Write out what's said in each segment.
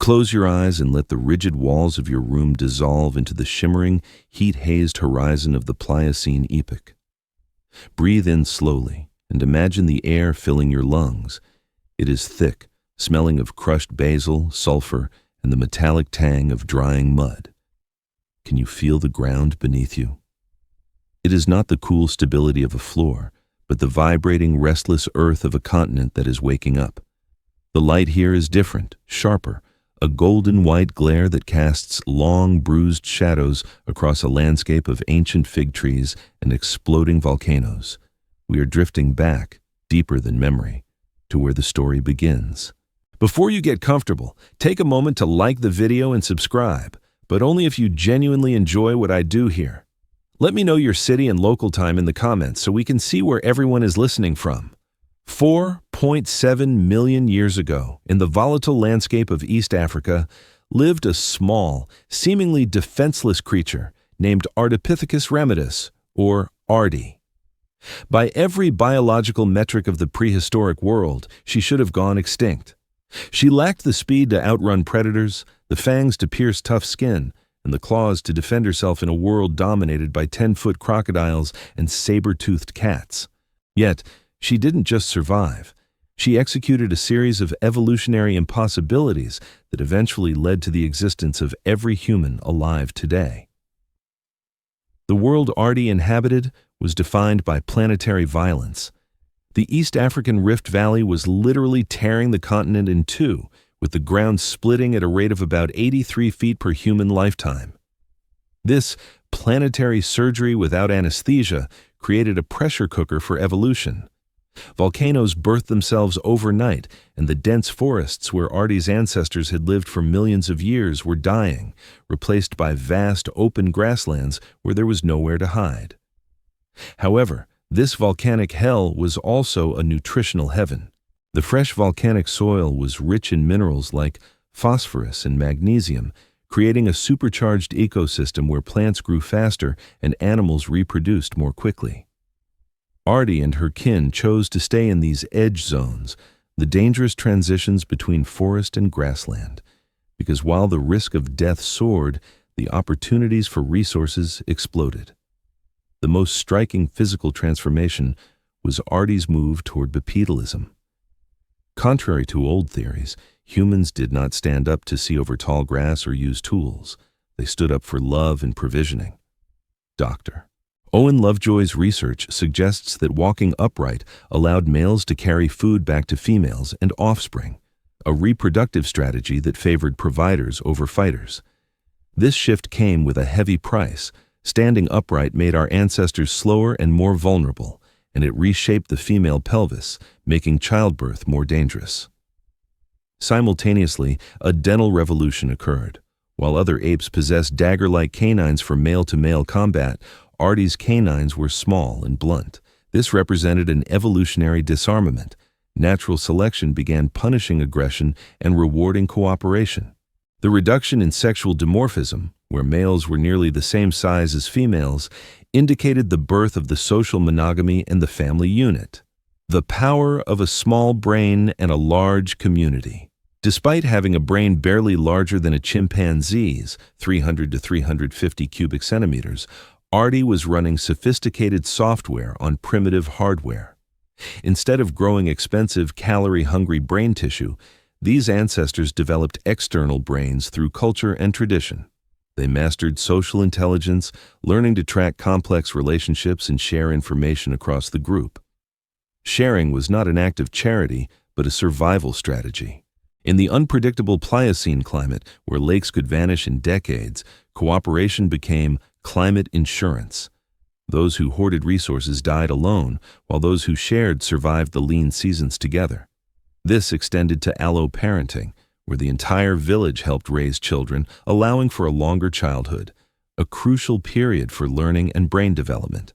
Close your eyes and let the rigid walls of your room dissolve into the shimmering, heat-hazed horizon of the Pliocene epoch. Breathe in slowly and imagine the air filling your lungs. It is thick, smelling of crushed basil, sulfur, and the metallic tang of drying mud. Can you feel the ground beneath you? It is not the cool stability of a floor, but the vibrating, restless earth of a continent that is waking up. The light here is different, sharper, a golden white glare that casts long, bruised shadows across a landscape of ancient fig trees and exploding volcanoes. We are drifting back, deeper than memory, to where the story begins. Before you get comfortable, take a moment to like the video and subscribe, but only if you genuinely enjoy what I do here. Let me know your city and local time in the comments so we can see where everyone is listening from. 4.7 million years ago, in the volatile landscape of East Africa, lived a small, seemingly defenseless creature named Ardipithecus ramidus, or Ardi. By every biological metric of the prehistoric world, she should have gone extinct. She lacked the speed to outrun predators, the fangs to pierce tough skin, and the claws to defend herself in a world dominated by 10-foot crocodiles and saber-toothed cats. Yet, she didn't just survive. She executed a series of evolutionary impossibilities that eventually led to the existence of every human alive today. The world Ardi inhabited was defined by planetary violence. The East African Rift Valley was literally tearing the continent in two, with the ground splitting at a rate of about 83 feet per human lifetime. This planetary surgery without anesthesia created a pressure cooker for evolution. Volcanoes birthed themselves overnight, and the dense forests where Ardi's ancestors had lived for millions of years were dying, replaced by vast open grasslands where there was nowhere to hide. However, this volcanic hell was also a nutritional heaven. The fresh volcanic soil was rich in minerals like phosphorus and magnesium, creating a supercharged ecosystem where plants grew faster and animals reproduced more quickly. Ardi and her kin chose to stay in these edge zones, the dangerous transitions between forest and grassland, because while the risk of death soared, the opportunities for resources exploded. The most striking physical transformation was Ardi's move toward bipedalism. Contrary to old theories, humans did not stand up to see over tall grass or use tools. They stood up for love and provisioning. Dr. Owen Lovejoy's research suggests that walking upright allowed males to carry food back to females and offspring, a reproductive strategy that favored providers over fighters. This shift came with a heavy price. Standing upright made our ancestors slower and more vulnerable, and it reshaped the female pelvis, making childbirth more dangerous. Simultaneously, a dental revolution occurred. While other apes possessed dagger-like canines for male-to-male combat, Ardi's canines were small and blunt. This represented an evolutionary disarmament. Natural selection began punishing aggression and rewarding cooperation. The reduction in sexual dimorphism, where males were nearly the same size as females, indicated the birth of the social monogamy and the family unit. The power of a small brain and a large community. Despite having a brain barely larger than a chimpanzee's, 300 to 350 cubic centimeters, Ardi was running sophisticated software on primitive hardware. Instead of growing expensive, calorie-hungry brain tissue, these ancestors developed external brains through culture and tradition. They mastered social intelligence, learning to track complex relationships and share information across the group. Sharing was not an act of charity, but a survival strategy. In the unpredictable Pliocene climate, where lakes could vanish in decades, cooperation became climate insurance. Those who hoarded resources died alone, while those who shared survived the lean seasons together. This extended to alloparenting, where the entire village helped raise children, allowing for a longer childhood, a crucial period for learning and brain development.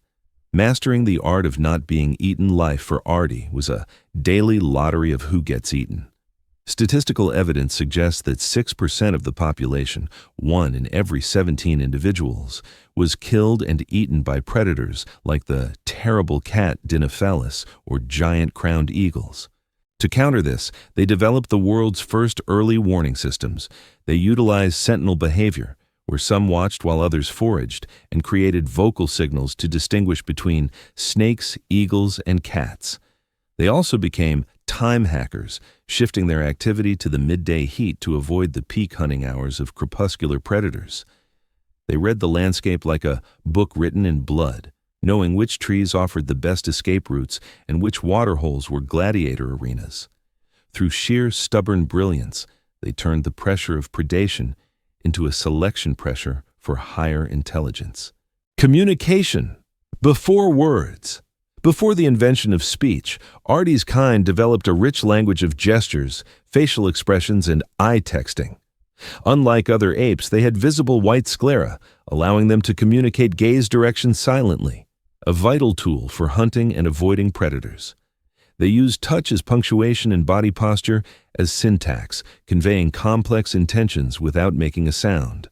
Mastering the art of not being eaten life for Ardi was a daily lottery of who gets eaten. Statistical evidence suggests that 6% of the population, 1 in every 17 individuals, was killed and eaten by predators like the terrible cat Dinophalus or giant crowned eagles. To counter this, they developed the world's first early warning systems. They utilized sentinel behavior, where some watched while others foraged, and created vocal signals to distinguish between snakes, eagles, and cats. They also became time hackers, shifting their activity to the midday heat to avoid the peak hunting hours of crepuscular predators. They read the landscape like a book written in blood, knowing which trees offered the best escape routes and which waterholes were gladiator arenas. Through sheer stubborn brilliance, they turned the pressure of predation into a selection pressure for higher intelligence. Communication. Before words. Before the invention of speech, Artie's kind developed a rich language of gestures, facial expressions, and eye texting. Unlike other apes, they had visible white sclera, allowing them to communicate gaze direction silently, a vital tool for hunting and avoiding predators. They used touch as punctuation and body posture as syntax, conveying complex intentions without making a sound.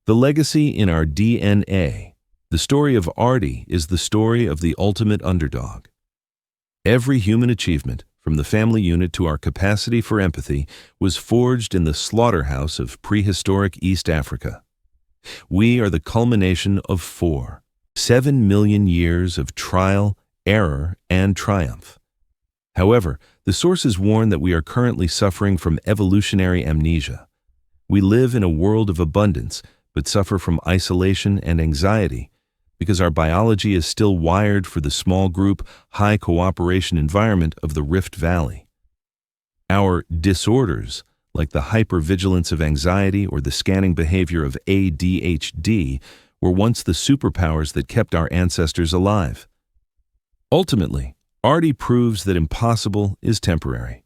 The legacy in our DNA. The story of Artie is the story of the ultimate underdog. Every human achievement, from the family unit to our capacity for empathy, was forged in the slaughterhouse of prehistoric East Africa. We are the culmination of 7 million years of trial, error, and triumph. However, the sources warn that we are currently suffering from evolutionary amnesia. We live in a world of abundance, but suffer from isolation and anxiety because our biology is still wired for the small group, high cooperation environment of the Rift Valley. Our disorders, like the hypervigilance of anxiety or the scanning behavior of ADHD, were once the superpowers that kept our ancestors alive. Ultimately, Artie proves that impossible is temporary.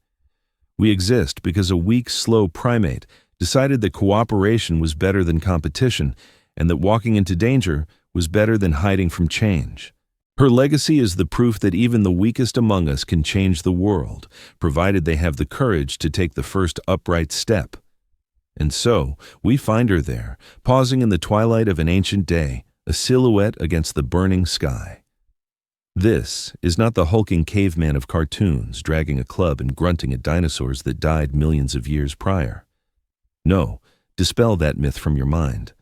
We exist because a weak, slow primate decided that cooperation was better than competition and that walking into danger was better than hiding from change. Her legacy is the proof that even the weakest among us can change the world, provided they have the courage to take the first upright step. And so, we find her there, pausing in the twilight of an ancient day, a silhouette against the burning sky. This is not the hulking caveman of cartoons, dragging a club and grunting at dinosaurs that died millions of years prior. No, dispel that myth from your mind.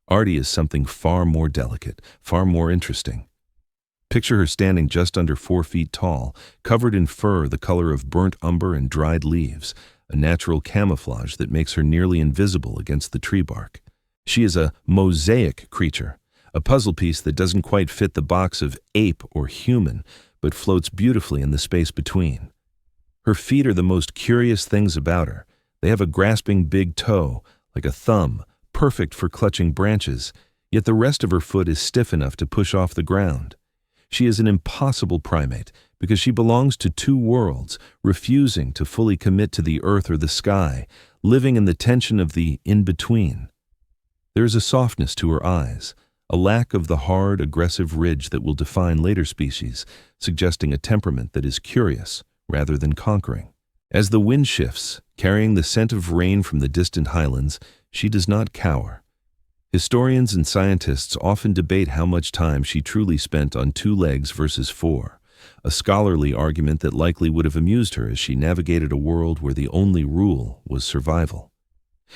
Artie is something far more delicate, far more interesting. Picture her standing just under 4 feet tall, covered in fur the color of burnt umber and dried leaves, a natural camouflage that makes her nearly invisible against the tree bark. She is a mosaic creature, a puzzle piece that doesn't quite fit the box of ape or human, but floats beautifully in the space between. Her feet are the most curious things about her. They have a grasping big toe, like a thumb, perfect for clutching branches, yet the rest of her foot is stiff enough to push off the ground. She is an impossible primate because she belongs to 2 worlds, refusing to fully commit to the earth or the sky, living in the tension of the in-between. There is a softness to her eyes, a lack of the hard, aggressive ridge that will define later species, suggesting a temperament that is curious rather than conquering. As the wind shifts, carrying the scent of rain from the distant highlands, she does not cower. Historians and scientists often debate how much time she truly spent on 2 legs versus 4, a scholarly argument that likely would have amused her as she navigated a world where the only rule was survival.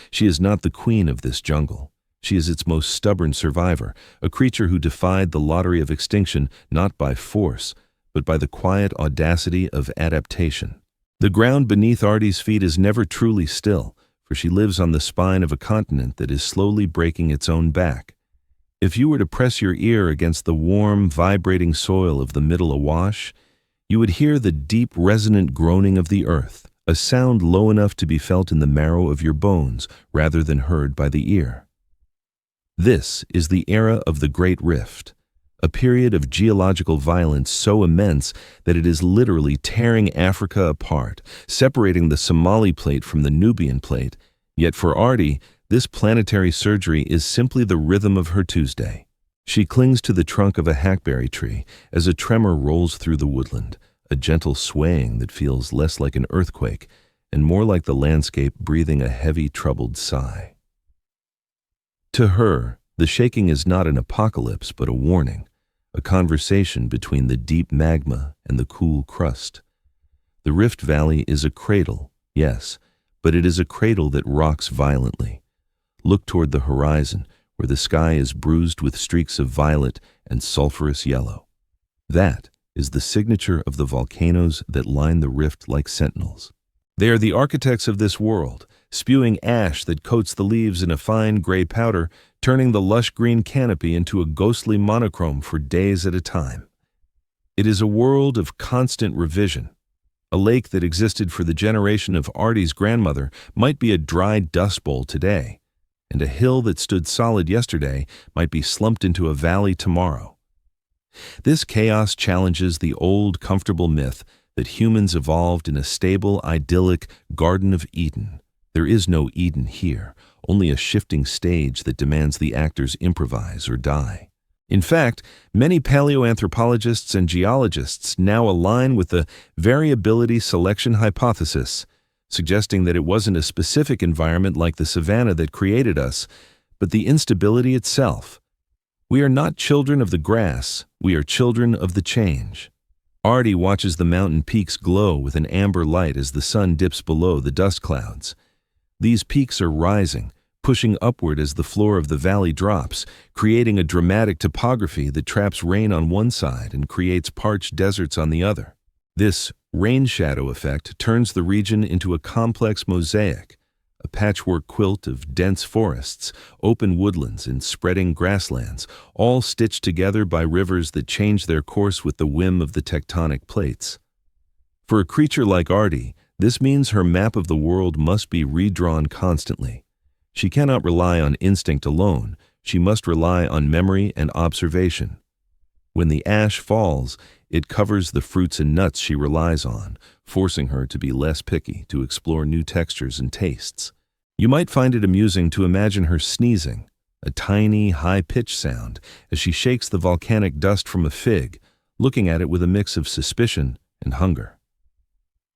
She is not the queen of this jungle. She is its most stubborn survivor, a creature who defied the lottery of extinction not by force, but by the quiet audacity of adaptation. The ground beneath Artie's feet is never truly still, for she lives on the spine of a continent that is slowly breaking its own back. If you were to press your ear against the warm, vibrating soil of the Middle Awash, you would hear the deep, resonant groaning of the earth, a sound low enough to be felt in the marrow of your bones rather than heard by the ear. This is the era of the Great Rift, a period of geological violence so immense that it is literally tearing Africa apart, separating the Somali plate from the Nubian plate. Yet for Artie, this planetary surgery is simply the rhythm of her Tuesday. She clings to the trunk of a hackberry tree as a tremor rolls through the woodland, a gentle swaying that feels less like an earthquake and more like the landscape breathing a heavy, troubled sigh. To her, the shaking is not an apocalypse but a warning, a conversation between the deep magma and the cool crust. The Rift Valley is a cradle, yes, but it is a cradle that rocks violently. Look toward the horizon, where the sky is bruised with streaks of violet and sulphurous yellow. That is the signature of the volcanoes that line the rift like sentinels. They are the architects of this world, spewing ash that coats the leaves in a fine gray powder, turning the lush green canopy into a ghostly monochrome for days at a time. It is a world of constant revision. A lake that existed for the generation of Artie's grandmother might be a dry dust bowl today, and a hill that stood solid yesterday might be slumped into a valley tomorrow. This chaos challenges the old, comfortable myth that humans evolved in a stable, idyllic Garden of Eden. There is no Eden here, only a shifting stage that demands the actors improvise or die. In fact, many paleoanthropologists and geologists now align with the variability selection hypothesis, suggesting that it wasn't a specific environment like the savanna that created us, but the instability itself. We are not children of the grass, we are children of the change. Artie watches the mountain peaks glow with an amber light as the sun dips below the dust clouds. These peaks are rising, pushing upward as the floor of the valley drops, creating a dramatic topography that traps rain on one side and creates parched deserts on the other. This rain shadow effect turns the region into a complex mosaic, a patchwork quilt of dense forests, open woodlands, and spreading grasslands, all stitched together by rivers that change their course with the whim of the tectonic plates. For a creature like Artie, this means her map of the world must be redrawn constantly. She cannot rely on instinct alone, she must rely on memory and observation. When the ash falls, it covers the fruits and nuts she relies on, forcing her to be less picky, to explore new textures and tastes. You might find it amusing to imagine her sneezing, a tiny, high-pitched sound, as she shakes the volcanic dust from a fig, looking at it with a mix of suspicion and hunger.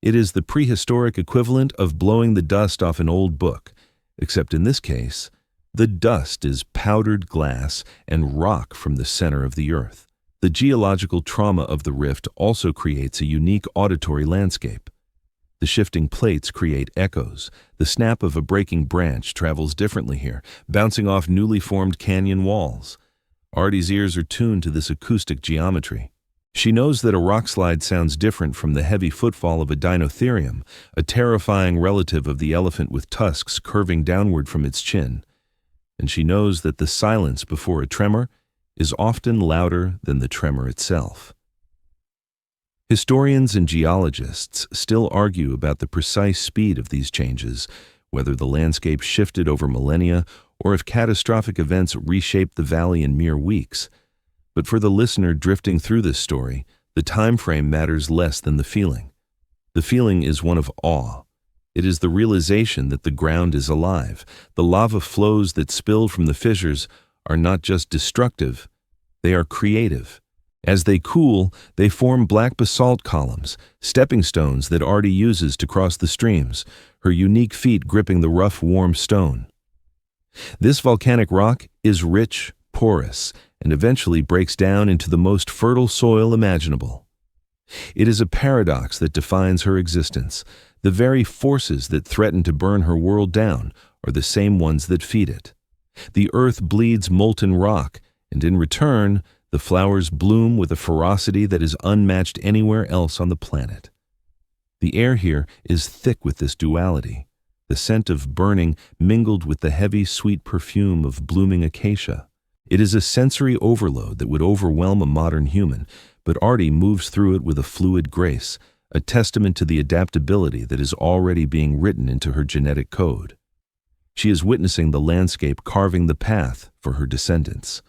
It is the prehistoric equivalent of blowing the dust off an old book, except in this case, the dust is powdered glass and rock from the center of the earth. The geological trauma of the rift also creates a unique auditory landscape. The shifting plates create echoes. The snap of a breaking branch travels differently here, bouncing off newly formed canyon walls. Artie's ears are tuned to this acoustic geometry. She knows that a rockslide sounds different from the heavy footfall of a Dinotherium, a terrifying relative of the elephant with tusks curving downward from its chin. And she knows that the silence before a tremor is often louder than the tremor itself. Historians and geologists still argue about the precise speed of these changes, whether the landscape shifted over millennia or if catastrophic events reshaped the valley in mere weeks. But for the listener drifting through this story, the time frame matters less than the feeling. The feeling is one of awe. It is the realization that the ground is alive. The lava flows that spilled from the fissures are not just destructive, they are creative. As they cool, they form black basalt columns, stepping stones that Artie uses to cross the streams, her unique feet gripping the rough, warm stone. This volcanic rock is rich, porous, and eventually breaks down into the most fertile soil imaginable. It is a paradox that defines her existence. The very forces that threaten to burn her world down are the same ones that feed it. The earth bleeds molten rock, and in return, the flowers bloom with a ferocity that is unmatched anywhere else on the planet. The air here is thick with this duality, the scent of burning mingled with the heavy, sweet perfume of blooming acacia. It is a sensory overload that would overwhelm a modern human, but Artie moves through it with a fluid grace, a testament to the adaptability that is already being written into her genetic code. She is witnessing the landscape carving the path for her descendants.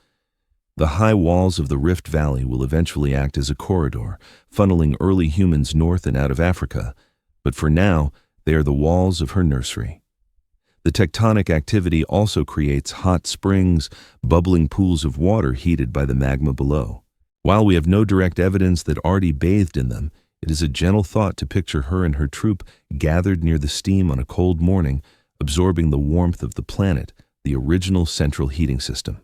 The high walls of the Rift Valley will eventually act as a corridor, funneling early humans north and out of Africa, but for now, they are the walls of her nursery. The tectonic activity also creates hot springs, bubbling pools of water heated by the magma below. While we have no direct evidence that Artie bathed in them, it is a gentle thought to picture her and her troop gathered near the steam on a cold morning, absorbing the warmth of the planet, the original central heating system.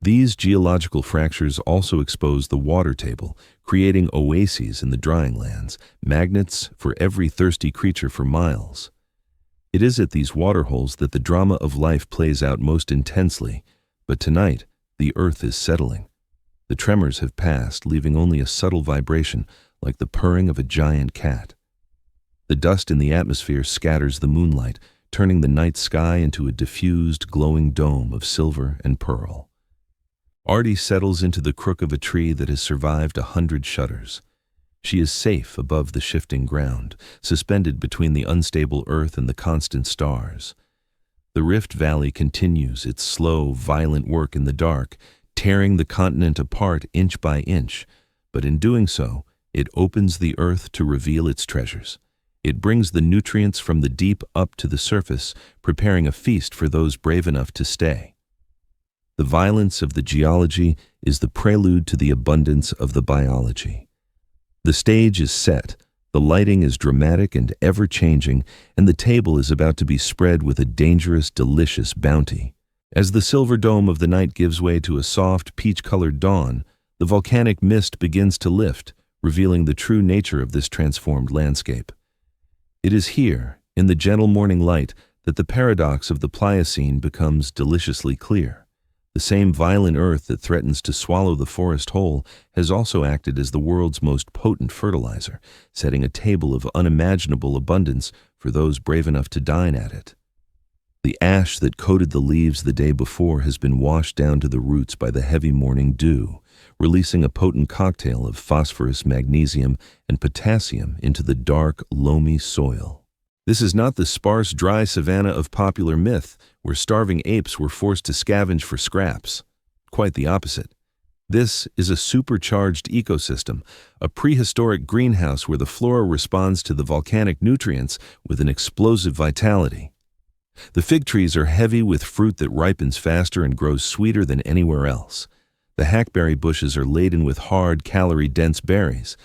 These geological fractures also expose the water table, creating oases in the drying lands, magnets for every thirsty creature for miles. It is at these waterholes that the drama of life plays out most intensely, but tonight the earth is settling. The tremors have passed, leaving only a subtle vibration like the purring of a giant cat. The dust in the atmosphere scatters the moonlight, turning the night sky into a diffused, glowing dome of silver and pearl. Artie settles into the crook of a tree that has survived 100 shudders. She is safe above the shifting ground, suspended between the unstable earth and the constant stars. The Rift Valley continues its slow, violent work in the dark, tearing the continent apart inch by inch, but in doing so, it opens the earth to reveal its treasures. It brings the nutrients from the deep up to the surface, preparing a feast for those brave enough to stay. The violence of the geology is the prelude to the abundance of the biology. The stage is set, the lighting is dramatic and ever-changing, and the table is about to be spread with a dangerous, delicious bounty. As the silver dome of the night gives way to a soft, peach-colored dawn, the volcanic mist begins to lift, revealing the true nature of this transformed landscape. It is here, in the gentle morning light, that the paradox of the Pliocene becomes deliciously clear. The same violent earth that threatens to swallow the forest whole has also acted as the world's most potent fertilizer, setting a table of unimaginable abundance for those brave enough to dine at it. The ash that coated the leaves the day before has been washed down to the roots by the heavy morning dew, releasing a potent cocktail of phosphorus, magnesium, and potassium into the dark, loamy soil. This is not the sparse, dry savanna of popular myth, where starving apes were forced to scavenge for scraps. Quite the opposite. This is a supercharged ecosystem, a prehistoric greenhouse where the flora responds to the volcanic nutrients with an explosive vitality. The fig trees are heavy with fruit that ripens faster and grows sweeter than anywhere else. The hackberry bushes are laden with hard, calorie-dense berries.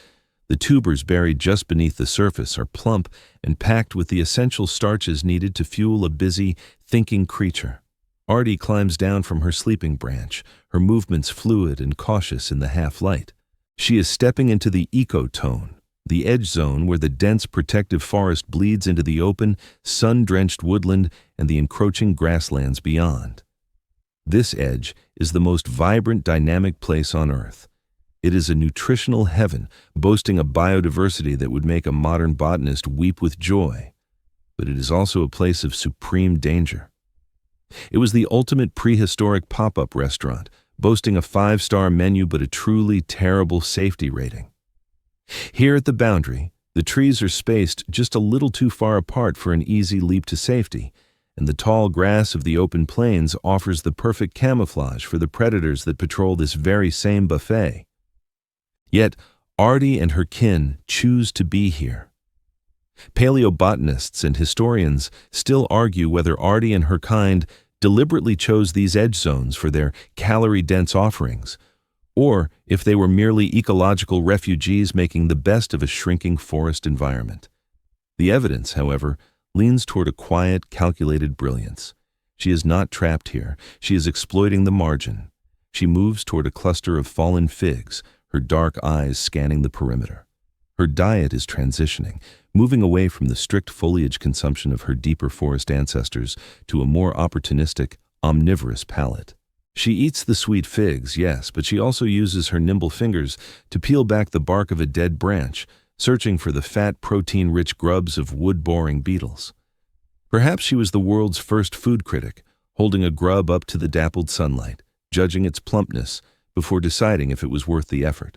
The tubers buried just beneath the surface are plump and packed with the essential starches needed to fuel a busy, thinking creature. Artie climbs down from her sleeping branch, her movements fluid and cautious in the half-light. She is stepping into the ecotone, the edge zone where the dense protective forest bleeds into the open, sun-drenched woodland and the encroaching grasslands beyond. This edge is the most vibrant, dynamic place on Earth. It is a nutritional heaven, boasting a biodiversity that would make a modern botanist weep with joy. But it is also a place of supreme danger. It was the ultimate prehistoric pop-up restaurant, boasting a 5-star menu but a truly terrible safety rating. Here at the boundary, the trees are spaced just a little too far apart for an easy leap to safety, and the tall grass of the open plains offers the perfect camouflage for the predators that patrol this very same buffet. Yet, Artie and her kin choose to be here. Paleobotanists and historians still argue whether Artie and her kind deliberately chose these edge zones for their calorie-dense offerings, or if they were merely ecological refugees making the best of a shrinking forest environment. The evidence, however, leans toward a quiet, calculated brilliance. She is not trapped here. She is exploiting the margin. She moves toward a cluster of fallen figs, her dark eyes scanning the perimeter. Her diet is transitioning, moving away from the strict foliage consumption of her deeper forest ancestors to a more opportunistic, omnivorous palate. She eats the sweet figs, yes, but she also uses her nimble fingers to peel back the bark of a dead branch, searching for the fat, protein-rich grubs of wood-boring beetles. Perhaps she was the world's first food critic, holding a grub up to the dappled sunlight, judging its plumpness, before deciding if it was worth the effort.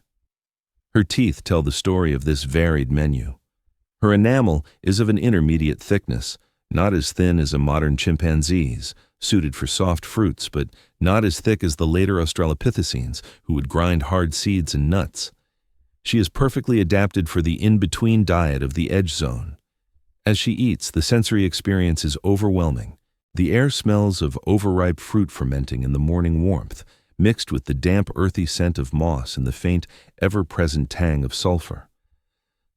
Her teeth tell the story of this varied menu. Her enamel is of an intermediate thickness, not as thin as a modern chimpanzee's, suited for soft fruits, but not as thick as the later Australopithecines, who would grind hard seeds and nuts. She is perfectly adapted for the in-between diet of the edge zone. As she eats, the sensory experience is overwhelming. The air smells of overripe fruit fermenting in the morning warmth, mixed with the damp, earthy scent of moss and the faint, ever-present tang of sulfur.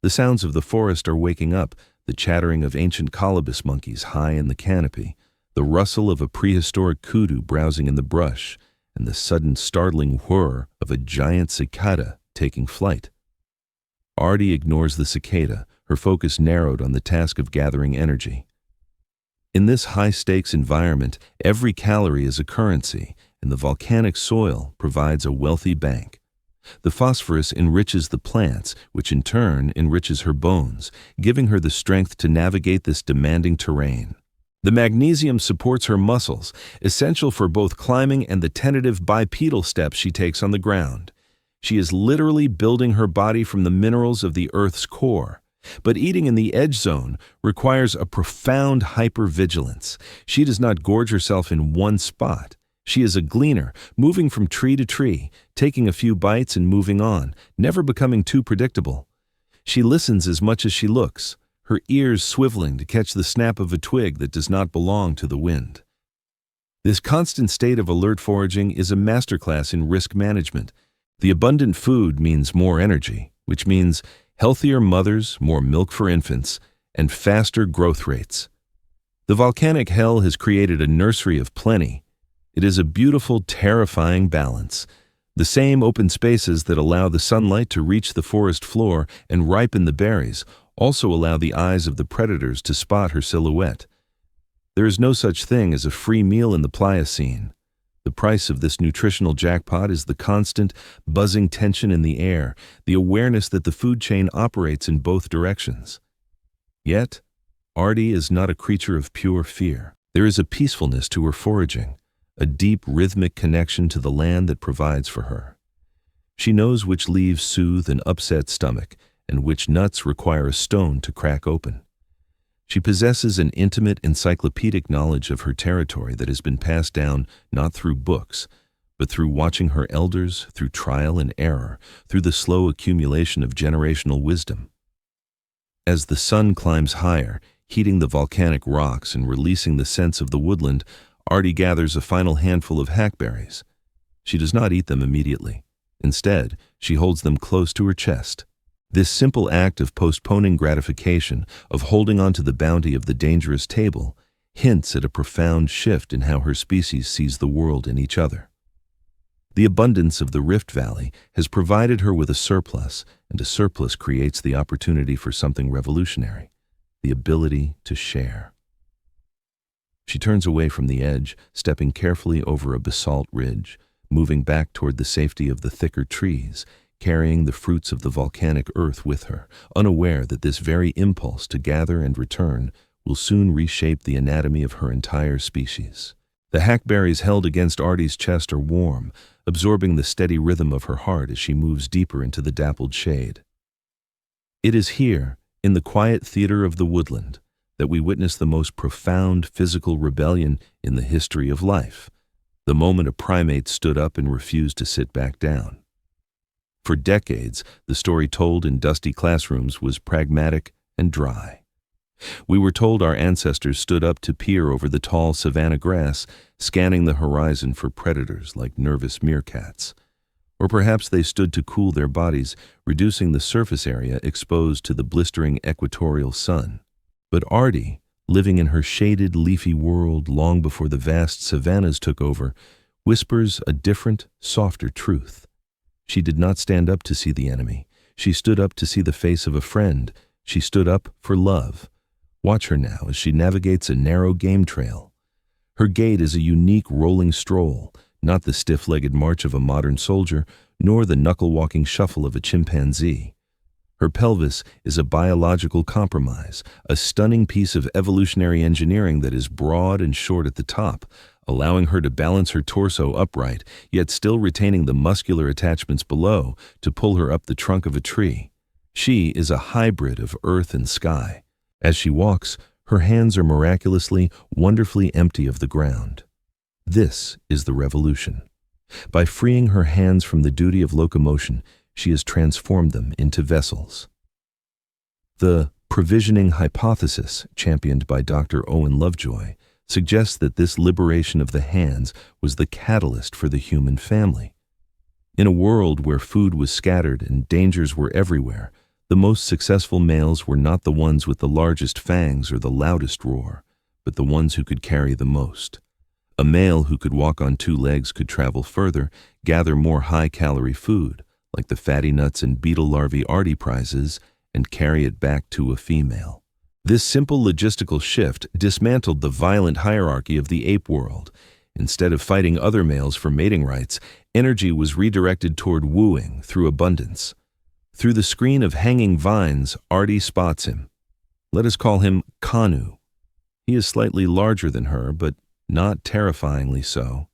The sounds of the forest are waking up, the chattering of ancient colobus monkeys high in the canopy, the rustle of a prehistoric kudu browsing in the brush, and the sudden startling whir of a giant cicada taking flight. Artie ignores the cicada, her focus narrowed on the task of gathering energy. In this high-stakes environment, every calorie is a currency, and the volcanic soil provides a wealthy bank. The phosphorus enriches the plants, which in turn enriches her bones, giving her the strength to navigate this demanding terrain. The magnesium supports her muscles, essential for both climbing and the tentative bipedal steps she takes on the ground. She is literally building her body from the minerals of the Earth's core. But eating in the edge zone requires a profound hypervigilance. She does not gorge herself in one spot. She is a gleaner, moving from tree to tree, taking a few bites and moving on, never becoming too predictable. She listens as much as she looks, her ears swiveling to catch the snap of a twig that does not belong to the wind. This constant state of alert foraging is a masterclass in risk management. The abundant food means more energy, which means healthier mothers, more milk for infants, and faster growth rates. The volcanic hell has created a nursery of plenty. It is a beautiful, terrifying balance. The same open spaces that allow the sunlight to reach the forest floor and ripen the berries also allow the eyes of the predators to spot her silhouette. There is no such thing as a free meal in the Pliocene. The price of this nutritional jackpot is the constant, buzzing tension in the air, the awareness that the food chain operates in both directions. Yet, Artie is not a creature of pure fear. There is a peacefulness to her foraging, a deep rhythmic connection to the land that provides for her. She knows which leaves soothe an upset stomach and which nuts require a stone to crack open. She possesses an intimate encyclopedic knowledge of her territory that has been passed down not through books, but through watching her elders, through trial and error, through the slow accumulation of generational wisdom. As the sun climbs higher, heating the volcanic rocks and releasing the scents of the woodland, Artie gathers a final handful of hackberries. She does not eat them immediately. Instead, she holds them close to her chest. This simple act of postponing gratification, of holding on to the bounty of the dangerous table, hints at a profound shift in how her species sees the world and each other. The abundance of the Rift Valley has provided her with a surplus, and a surplus creates the opportunity for something revolutionary, the ability to share. She turns away from the edge, stepping carefully over a basalt ridge, moving back toward the safety of the thicker trees, carrying the fruits of the volcanic earth with her, unaware that this very impulse to gather and return will soon reshape the anatomy of her entire species. The hackberries held against Artie's chest are warm, absorbing the steady rhythm of her heart as she moves deeper into the dappled shade. It is here, in the quiet theater of the woodland, that we witness the most profound physical rebellion in the history of life, the moment a primate stood up and refused to sit back down. For decades, the story told in dusty classrooms was pragmatic and dry. We were told our ancestors stood up to peer over the tall savanna grass, scanning the horizon for predators like nervous meerkats. Or perhaps they stood to cool their bodies, reducing the surface area exposed to the blistering equatorial sun. But Artie, living in her shaded, leafy world long before the vast savannas took over, whispers a different, softer truth. She did not stand up to see the enemy. She stood up to see the face of a friend. She stood up for love. Watch her now as she navigates a narrow game trail. Her gait is a unique rolling stroll, not the stiff-legged march of a modern soldier, nor the knuckle-walking shuffle of a chimpanzee. Her pelvis is a biological compromise, a stunning piece of evolutionary engineering that is broad and short at the top, allowing her to balance her torso upright, yet still retaining the muscular attachments below to pull her up the trunk of a tree. She is a hybrid of earth and sky. As she walks, her hands are miraculously, wonderfully empty of the ground. This is the revolution. By freeing her hands from the duty of locomotion, she has transformed them into vessels. The provisioning hypothesis, championed by Dr. Owen Lovejoy, suggests that this liberation of the hands was the catalyst for the human family. In a world where food was scattered and dangers were everywhere, the most successful males were not the ones with the largest fangs or the loudest roar, but the ones who could carry the most. A male who could walk on two legs could travel further, gather more high-calorie food, like the fatty nuts and beetle larvae Artie prizes, and carry it back to a female. This simple logistical shift dismantled the violent hierarchy of the ape world. Instead of fighting other males for mating rights, energy was redirected toward wooing through abundance. Through the screen of hanging vines, Artie spots him. Let us call him Kanu. He is slightly larger than her, but not terrifyingly so.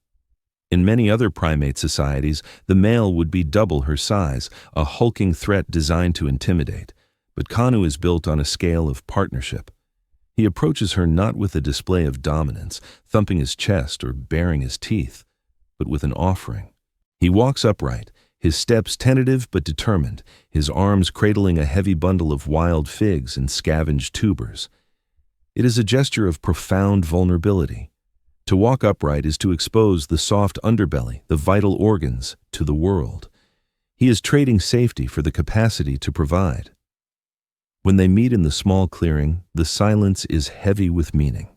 In many other primate societies, the male would be double her size, a hulking threat designed to intimidate. But Kanu is built on a scale of partnership. He approaches her not with a display of dominance, thumping his chest or baring his teeth, but with an offering. He walks upright, his steps tentative but determined, his arms cradling a heavy bundle of wild figs and scavenged tubers. It is a gesture of profound vulnerability. To walk upright is to expose the soft underbelly, the vital organs, to the world. He is trading safety for the capacity to provide. When they meet in the small clearing, the silence is heavy with meaning.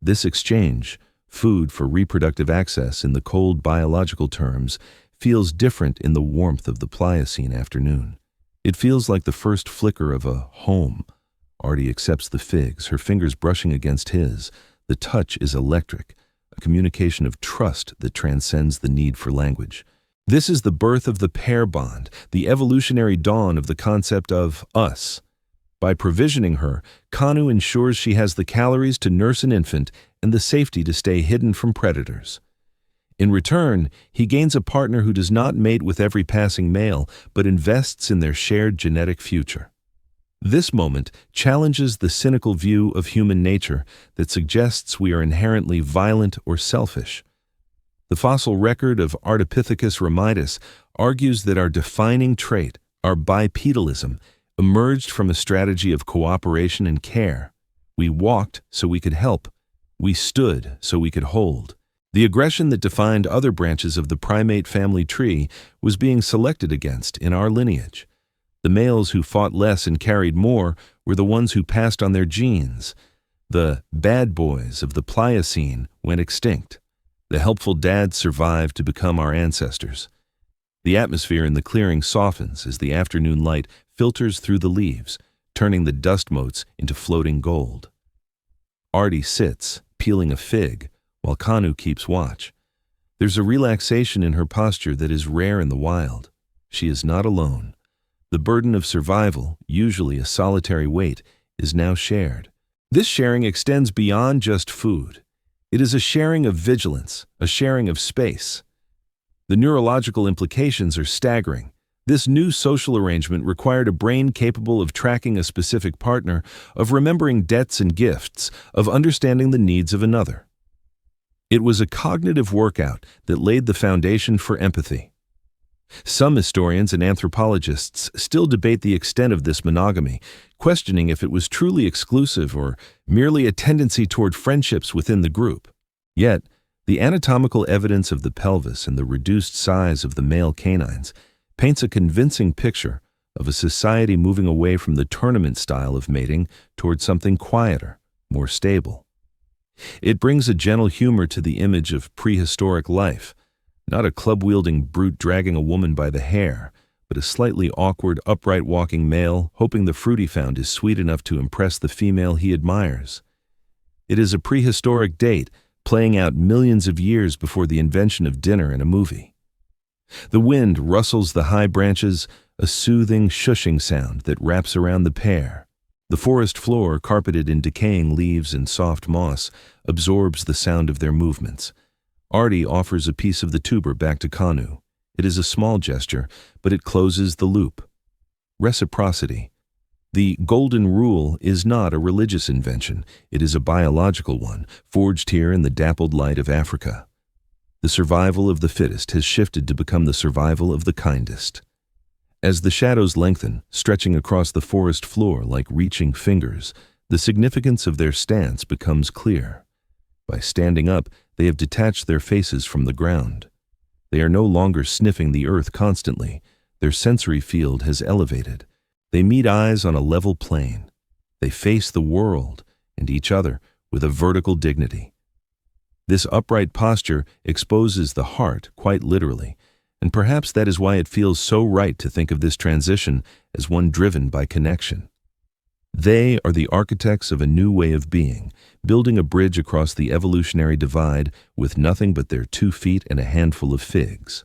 This exchange, food for reproductive access in the cold biological terms, feels different in the warmth of the Pliocene afternoon. It feels like the first flicker of a home. Artie accepts the figs, her fingers brushing against his. The touch is electric, a communication of trust that transcends the need for language. This is the birth of the pair bond, the evolutionary dawn of the concept of us. By provisioning her, Kanu ensures she has the calories to nurse an infant and the safety to stay hidden from predators. In return, he gains a partner who does not mate with every passing male, but invests in their shared genetic future. This moment challenges the cynical view of human nature that suggests we are inherently violent or selfish. The fossil record of Ardipithecus ramidus argues that our defining trait, our bipedalism, emerged from a strategy of cooperation and care. We walked so we could help. We stood so we could hold. The aggression that defined other branches of the primate family tree was being selected against in our lineage. The males who fought less and carried more were the ones who passed on their genes. The bad boys of the Pliocene went extinct. The helpful dads survived to become our ancestors. The atmosphere in the clearing softens as the afternoon light filters through the leaves, turning the dust motes into floating gold. Artie sits, peeling a fig, while Kanu keeps watch. There's a relaxation in her posture that is rare in the wild. She is not alone. The burden of survival, usually a solitary weight, is now shared. This sharing extends beyond just food. It is a sharing of vigilance, a sharing of space. The neurological implications are staggering. This new social arrangement required a brain capable of tracking a specific partner, of remembering debts and gifts, of understanding the needs of another. It was a cognitive workout that laid the foundation for empathy. Some historians and anthropologists still debate the extent of this monogamy, questioning if it was truly exclusive or merely a tendency toward friendships within the group. Yet, the anatomical evidence of the pelvis and the reduced size of the male canines paints a convincing picture of a society moving away from the tournament style of mating toward something quieter, more stable. It brings a gentle humor to the image of prehistoric life, not a club-wielding brute dragging a woman by the hair, but a slightly awkward, upright-walking male hoping the fruit he found is sweet enough to impress the female he admires. It is a prehistoric date playing out millions of years before the invention of dinner and a movie. The wind rustles the high branches, a soothing, shushing sound that wraps around the pair. The forest floor, carpeted in decaying leaves and soft moss, absorbs the sound of their movements. Artie offers a piece of the tuber back to Kanu. It is a small gesture, but it closes the loop. Reciprocity. The golden rule is not a religious invention. It is a biological one, forged here in the dappled light of Africa. The survival of the fittest has shifted to become the survival of the kindest. As the shadows lengthen, stretching across the forest floor like reaching fingers, the significance of their stance becomes clear. By standing up, they have detached their faces from the ground. They are no longer sniffing the earth constantly. Their sensory field has elevated. They meet eyes on a level plane. They face the world and each other with a vertical dignity. This upright posture exposes the heart, quite literally, and perhaps that is why it feels so right to think of this transition as one driven by connection. They are the architects of a new way of being, building a bridge across the evolutionary divide with nothing but their 2 feet and a handful of figs.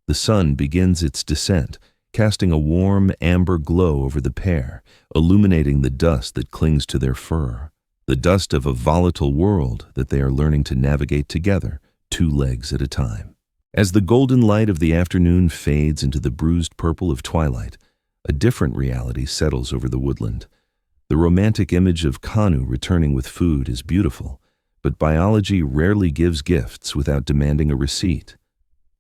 The sun begins its descent, casting a warm amber glow over the pair, illuminating the dust that clings to their fur, the dust of a volatile world that they are learning to navigate together, 2 legs at a time. As the golden light of the afternoon fades into the bruised purple of twilight, a different reality settles over the woodland. The romantic image of Kanu returning with food is beautiful, but biology rarely gives gifts without demanding a receipt.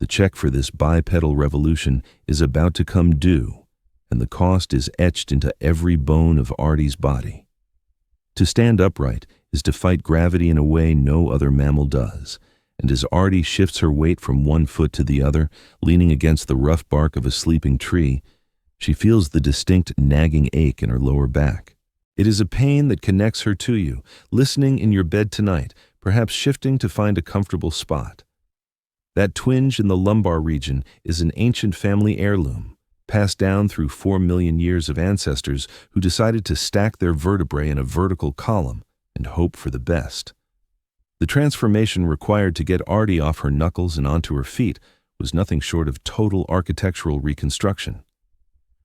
The check for this bipedal revolution is about to come due, and the cost is etched into every bone of Artie's body. To stand upright is to fight gravity in a way no other mammal does, and as Artie shifts her weight from one foot to the other, leaning against the rough bark of a sleeping tree, she feels the distinct nagging ache in her lower back. It is a pain that connects her to you, listening in your bed tonight, perhaps shifting to find a comfortable spot. That twinge in the lumbar region is an ancient family heirloom, passed down through 4 million years of ancestors who decided to stack their vertebrae in a vertical column and hope for the best. The transformation required to get Artie off her knuckles and onto her feet was nothing short of total architectural reconstruction.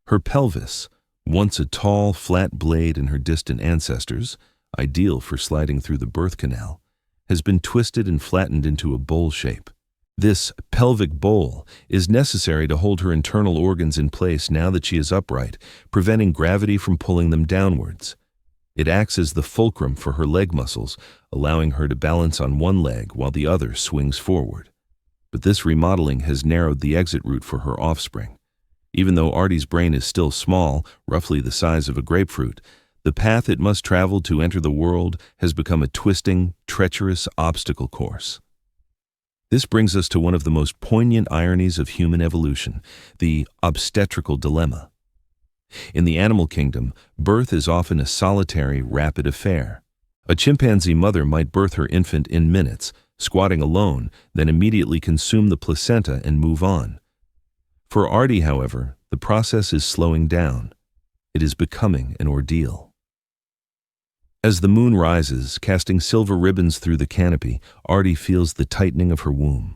Her pelvis, once a tall, flat blade in her distant ancestors, ideal for sliding through the birth canal, has been twisted and flattened into a bowl shape. This pelvic bowl is necessary to hold her internal organs in place now that she is upright, preventing gravity from pulling them downwards. It acts as the fulcrum for her leg muscles, allowing her to balance on one leg while the other swings forward. But this remodeling has narrowed the exit route for her offspring. Even though Artie's brain is still small, roughly the size of a grapefruit, the path it must travel to enter the world has become a twisting, treacherous obstacle course. This brings us to one of the most poignant ironies of human evolution, the obstetrical dilemma. In the animal kingdom, birth is often a solitary, rapid affair. A chimpanzee mother might birth her infant in minutes, squatting alone, then immediately consume the placenta and move on. For Artie, however, the process is slowing down. It is becoming an ordeal. As the moon rises, casting silver ribbons through the canopy, Artie feels the tightening of her womb.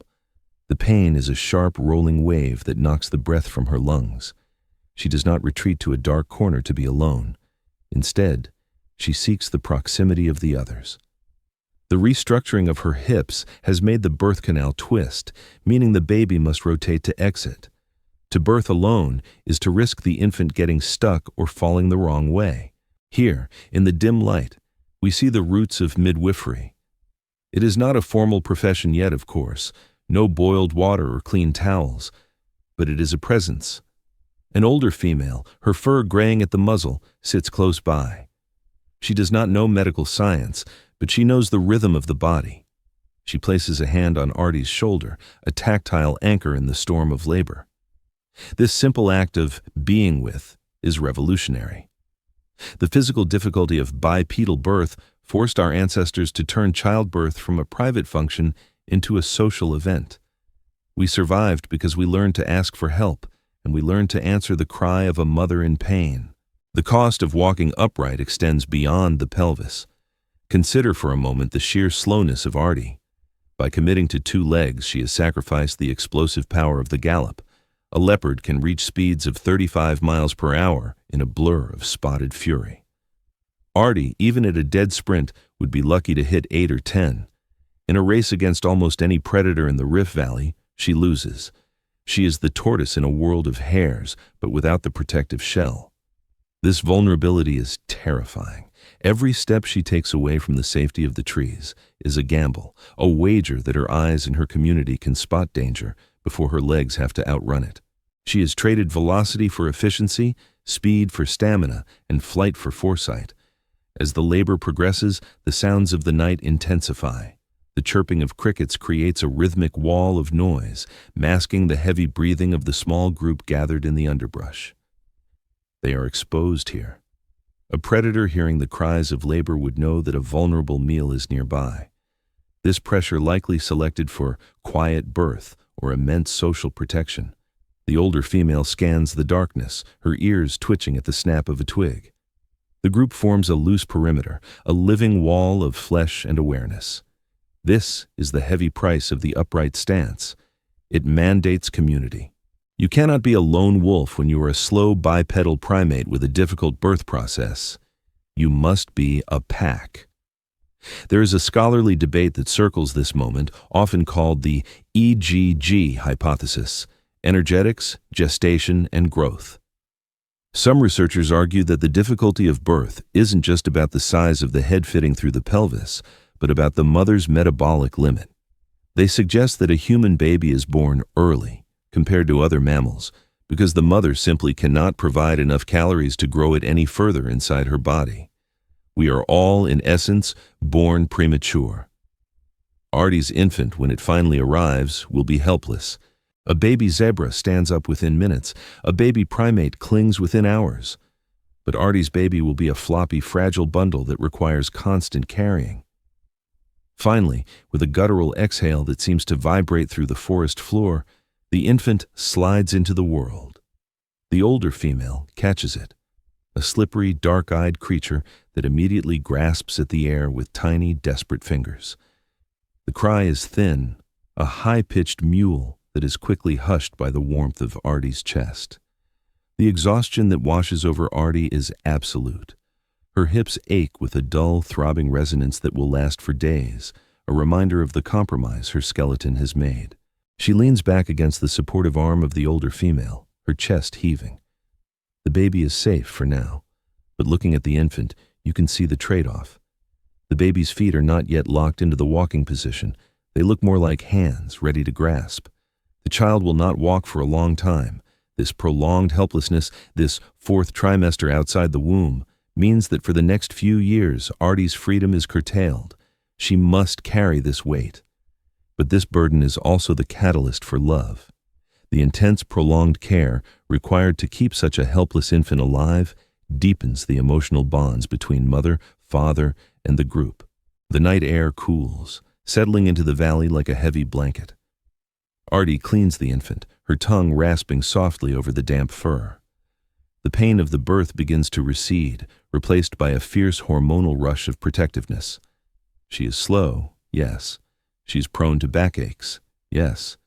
The pain is a sharp, rolling wave that knocks the breath from her lungs. She does not retreat to a dark corner to be alone. Instead, she seeks the proximity of the others. The restructuring of her hips has made the birth canal twist, meaning the baby must rotate to exit. To birth alone is to risk the infant getting stuck or falling the wrong way. Here, in the dim light, we see the roots of midwifery. It is not a formal profession yet, of course, no boiled water or clean towels, but it is a presence. An older female, her fur graying at the muzzle, sits close by. She does not know medical science, but she knows the rhythm of the body. She places a hand on Artie's shoulder, a tactile anchor in the storm of labor. This simple act of being with is revolutionary. The physical difficulty of bipedal birth forced our ancestors to turn childbirth from a private function into a social event. We survived because we learned to ask for help, and we learned to answer the cry of a mother in pain. The cost of walking upright extends beyond the pelvis. Consider for a moment the sheer slowness of Artie. By committing to 2 legs, she has sacrificed the explosive power of the gallop. A leopard can reach speeds of 35 miles per hour in a blur of spotted fury. Artie, even at a dead sprint, would be lucky to hit 8 or 10. In a race against almost any predator in the Rift Valley, she loses. She is the tortoise in a world of hares, but without the protective shell. This vulnerability is terrifying. Every step she takes away from the safety of the trees is a gamble, a wager that her eyes and her community can spot danger before her legs have to outrun it. She has traded velocity for efficiency, speed for stamina, and flight for foresight. As the labor progresses, the sounds of the night intensify. The chirping of crickets creates a rhythmic wall of noise, masking the heavy breathing of the small group gathered in the underbrush. They are exposed here. A predator hearing the cries of labor would know that a vulnerable meal is nearby. This pressure likely selected for quiet birth or immense social protection. The older female scans the darkness, her ears twitching at the snap of a twig. The group forms a loose perimeter, a living wall of flesh and awareness. This is the heavy price of the upright stance. It mandates community. You cannot be a lone wolf when you are a slow bipedal primate with a difficult birth process. You must be a pack. There is a scholarly debate that circles this moment, often called the EGG hypothesis: energetics, gestation, and growth. Some researchers argue that the difficulty of birth isn't just about the size of the head fitting through the pelvis, but about the mother's metabolic limit. They suggest that a human baby is born early, compared to other mammals, because the mother simply cannot provide enough calories to grow it any further inside her body. We are all, in essence, born premature. Artie's infant, when it finally arrives, will be helpless. A baby zebra stands up within minutes. A baby primate clings within hours. But Artie's baby will be a floppy, fragile bundle that requires constant carrying. Finally, with a guttural exhale that seems to vibrate through the forest floor, the infant slides into the world. The older female catches it, a slippery, dark-eyed creature that immediately grasps at the air with tiny, desperate fingers. The cry is thin, a high-pitched mewl that is quickly hushed by the warmth of Artie's chest. The exhaustion that washes over Artie is absolute. Her hips ache with a dull, throbbing resonance that will last for days, a reminder of the compromise her skeleton has made. She leans back against the supportive arm of the older female, her chest heaving. The baby is safe for now, but looking at the infant, you can see the trade-off. The baby's feet are not yet locked into the walking position. They look more like hands, ready to grasp. The child will not walk for a long time. This prolonged helplessness, this fourth trimester outside the womb, means that for the next few years, Artie's freedom is curtailed. She must carry this weight. But this burden is also the catalyst for love. The intense, prolonged care required to keep such a helpless infant alive deepens the emotional bonds between mother, father, and the group. The night air cools, settling into the valley like a heavy blanket. Artie cleans the infant, her tongue rasping softly over the damp fur. The pain of the birth begins to recede, replaced by a fierce hormonal rush of protectiveness. She is slow, yes. She's prone to backaches, yes.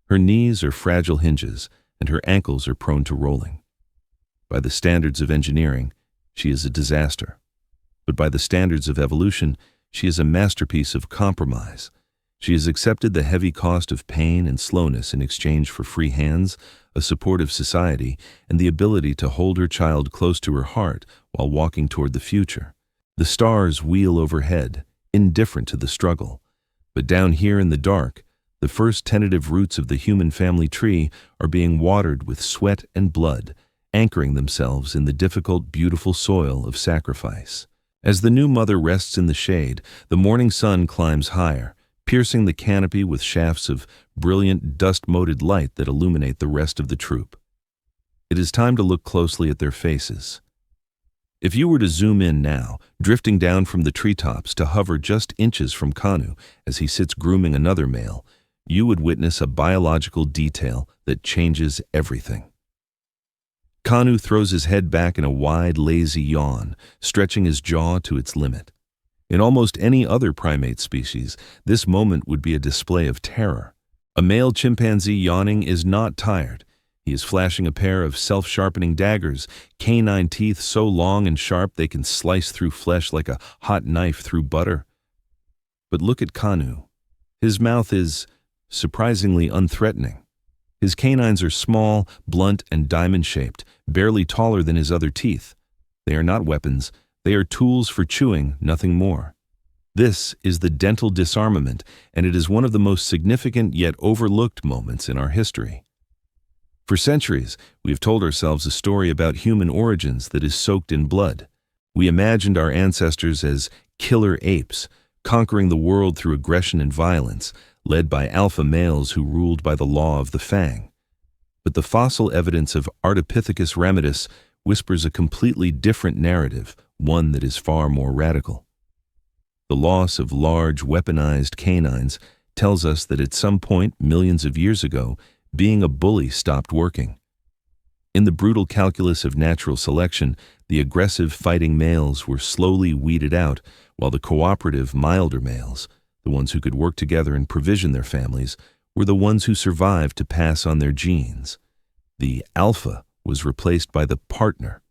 Her knees are fragile hinges, and her ankles are prone to rolling. By the standards of engineering, she is a disaster. But by the standards of evolution, she is a masterpiece of compromise. She has accepted the heavy cost of pain and slowness in exchange for free hands, a supportive society, and the ability to hold her child close to her heart while walking toward the future. The stars wheel overhead, indifferent to the struggle. But down here in the dark, the first tentative roots of the human family tree are being watered with sweat and blood, anchoring themselves in the difficult, beautiful soil of sacrifice. As the new mother rests in the shade, the morning sun climbs higher, piercing the canopy with shafts of brilliant, dust-moted light that illuminate the rest of the troop. It is time to look closely at their faces. If you were to zoom in now, drifting down from the treetops to hover just inches from Kanu as he sits grooming another male, you would witness a biological detail that changes everything. Kanu throws his head back in a wide, lazy yawn, stretching his jaw to its limit. In almost any other primate species, this moment would be a display of terror. A male chimpanzee yawning is not tired. He is flashing a pair of self-sharpening daggers, canine teeth so long and sharp they can slice through flesh like a hot knife through butter. But look at Kanu. His mouth is surprisingly unthreatening. His canines are small, blunt, and diamond-shaped, barely taller than his other teeth. They are not weapons. They are tools for chewing, nothing more. This is the dental disarmament, and it is one of the most significant yet overlooked moments in our history. For centuries, we have told ourselves a story about human origins that is soaked in blood. We imagined our ancestors as killer apes, conquering the world through aggression and violence, led by alpha males who ruled by the law of the fang. But the fossil evidence of Ardipithecus ramidus whispers a completely different narrative, one that is far more radical. The loss of large, weaponized canines tells us that at some point, millions of years ago, being a bully stopped working. In the brutal calculus of natural selection, the aggressive fighting males were slowly weeded out, while the cooperative, milder males, the ones who could work together and provision their families, were the ones who survived to pass on their genes. The alpha was replaced by the partner.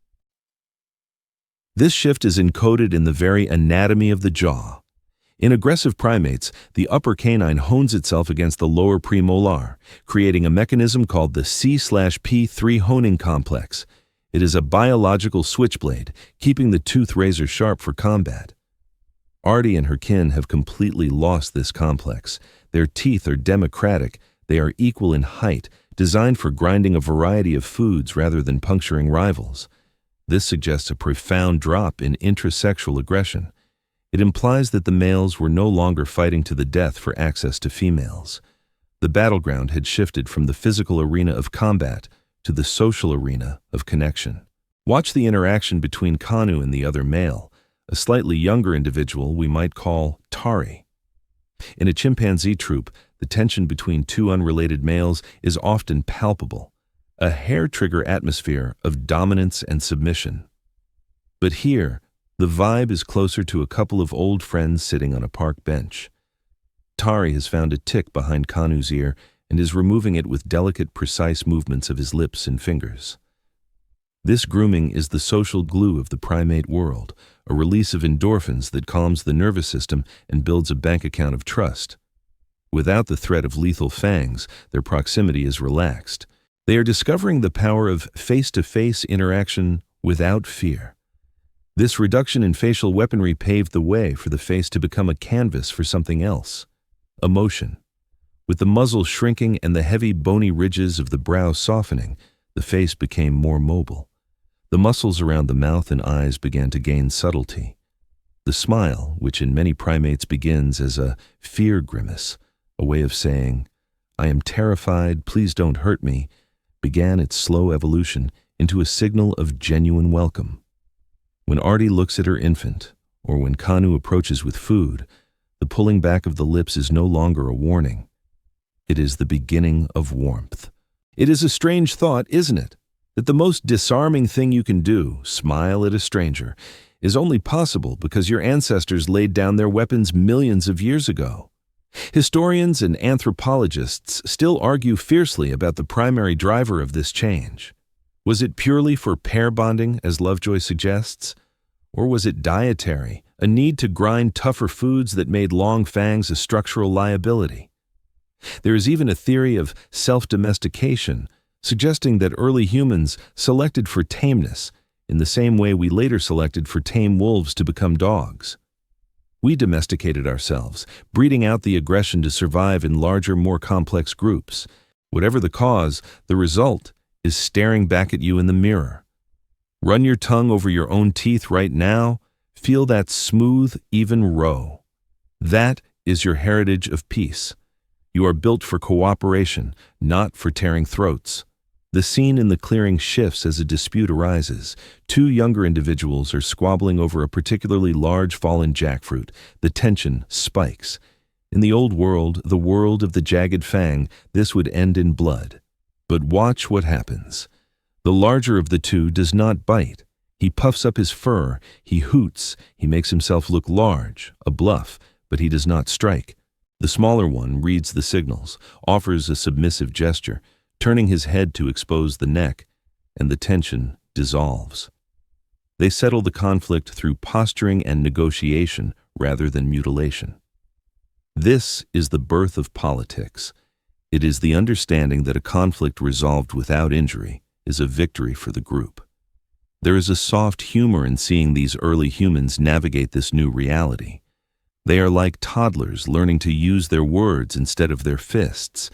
This shift is encoded in the very anatomy of the jaw. In aggressive primates, the upper canine hones itself against the lower premolar, creating a mechanism called the C/P3 honing complex. It is a biological switchblade, keeping the tooth razor sharp for combat. Artie and her kin have completely lost this complex. Their teeth are democratic, they are equal in height, designed for grinding a variety of foods rather than puncturing rivals. This suggests a profound drop in intrasexual aggression. It implies that the males were no longer fighting to the death for access to females. The battleground had shifted from the physical arena of combat to the social arena of connection. Watch the interaction between Kanu and the other male, a slightly younger individual we might call Tari. In a chimpanzee troop, the tension between two unrelated males is often palpable, a hair-trigger atmosphere of dominance and submission. But here, the vibe is closer to a couple of old friends sitting on a park bench. Tari has found a tick behind Kanu's ear and is removing it with delicate, precise movements of his lips and fingers. This grooming is the social glue of the primate world, a release of endorphins that calms the nervous system and builds a bank account of trust. Without the threat of lethal fangs, their proximity is relaxed. They are discovering the power of face-to-face interaction without fear. This reduction in facial weaponry paved the way for the face to become a canvas for something else: emotion. With the muzzle shrinking and the heavy, bony ridges of the brow softening, the face became more mobile. The muscles around the mouth and eyes began to gain subtlety. The smile, which in many primates begins as a fear grimace, a way of saying, "I am terrified, please don't hurt me," began its slow evolution into a signal of genuine welcome. When Artie looks at her infant, or when Kanu approaches with food, the pulling back of the lips is no longer a warning. It is the beginning of warmth. It is a strange thought, isn't it, that the most disarming thing you can do, smile at a stranger, is only possible because your ancestors laid down their weapons millions of years ago. Historians and anthropologists still argue fiercely about the primary driver of this change. Was it purely for pair bonding, as Lovejoy suggests? Or was it dietary, a need to grind tougher foods that made long fangs a structural liability? There is even a theory of self-domestication, suggesting that early humans selected for tameness in the same way we later selected for tame wolves to become dogs. We domesticated ourselves, breeding out the aggression to survive in larger, more complex groups. Whatever the cause, the result is staring back at you in the mirror. Run your tongue over your own teeth right now. Feel that smooth, even row. That is your heritage of peace. You are built for cooperation, not for tearing throats. The scene in the clearing shifts as a dispute arises. Two younger individuals are squabbling over a particularly large fallen jackfruit. The tension spikes. In the old world, the world of the jagged fang, this would end in blood. But watch what happens. The larger of the two does not bite. He puffs up his fur, he hoots, he makes himself look large, a bluff, but he does not strike. The smaller one reads the signals, offers a submissive gesture, turning his head to expose the neck, and the tension dissolves. They settle the conflict through posturing and negotiation rather than mutilation. This is the birth of politics. It is the understanding that a conflict resolved without injury is a victory for the group. There is a soft humor in seeing these early humans navigate this new reality. They are like toddlers learning to use their words instead of their fists,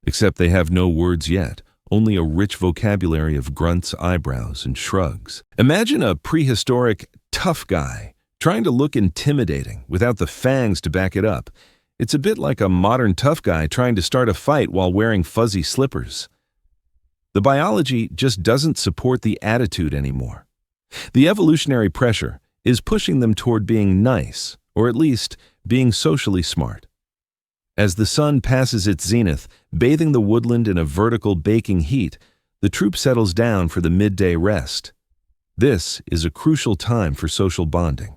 except they have no words yet, only a rich vocabulary of grunts, eyebrows, and shrugs. Imagine a prehistoric tough guy trying to look intimidating without the fangs to back it up. It's a bit like a modern tough guy trying to start a fight while wearing fuzzy slippers. The biology just doesn't support the attitude anymore. The evolutionary pressure is pushing them toward being nice, or at least being socially smart. As the sun passes its zenith, bathing the woodland in a vertical baking heat, the troop settles down for the midday rest. This is a crucial time for social bonding.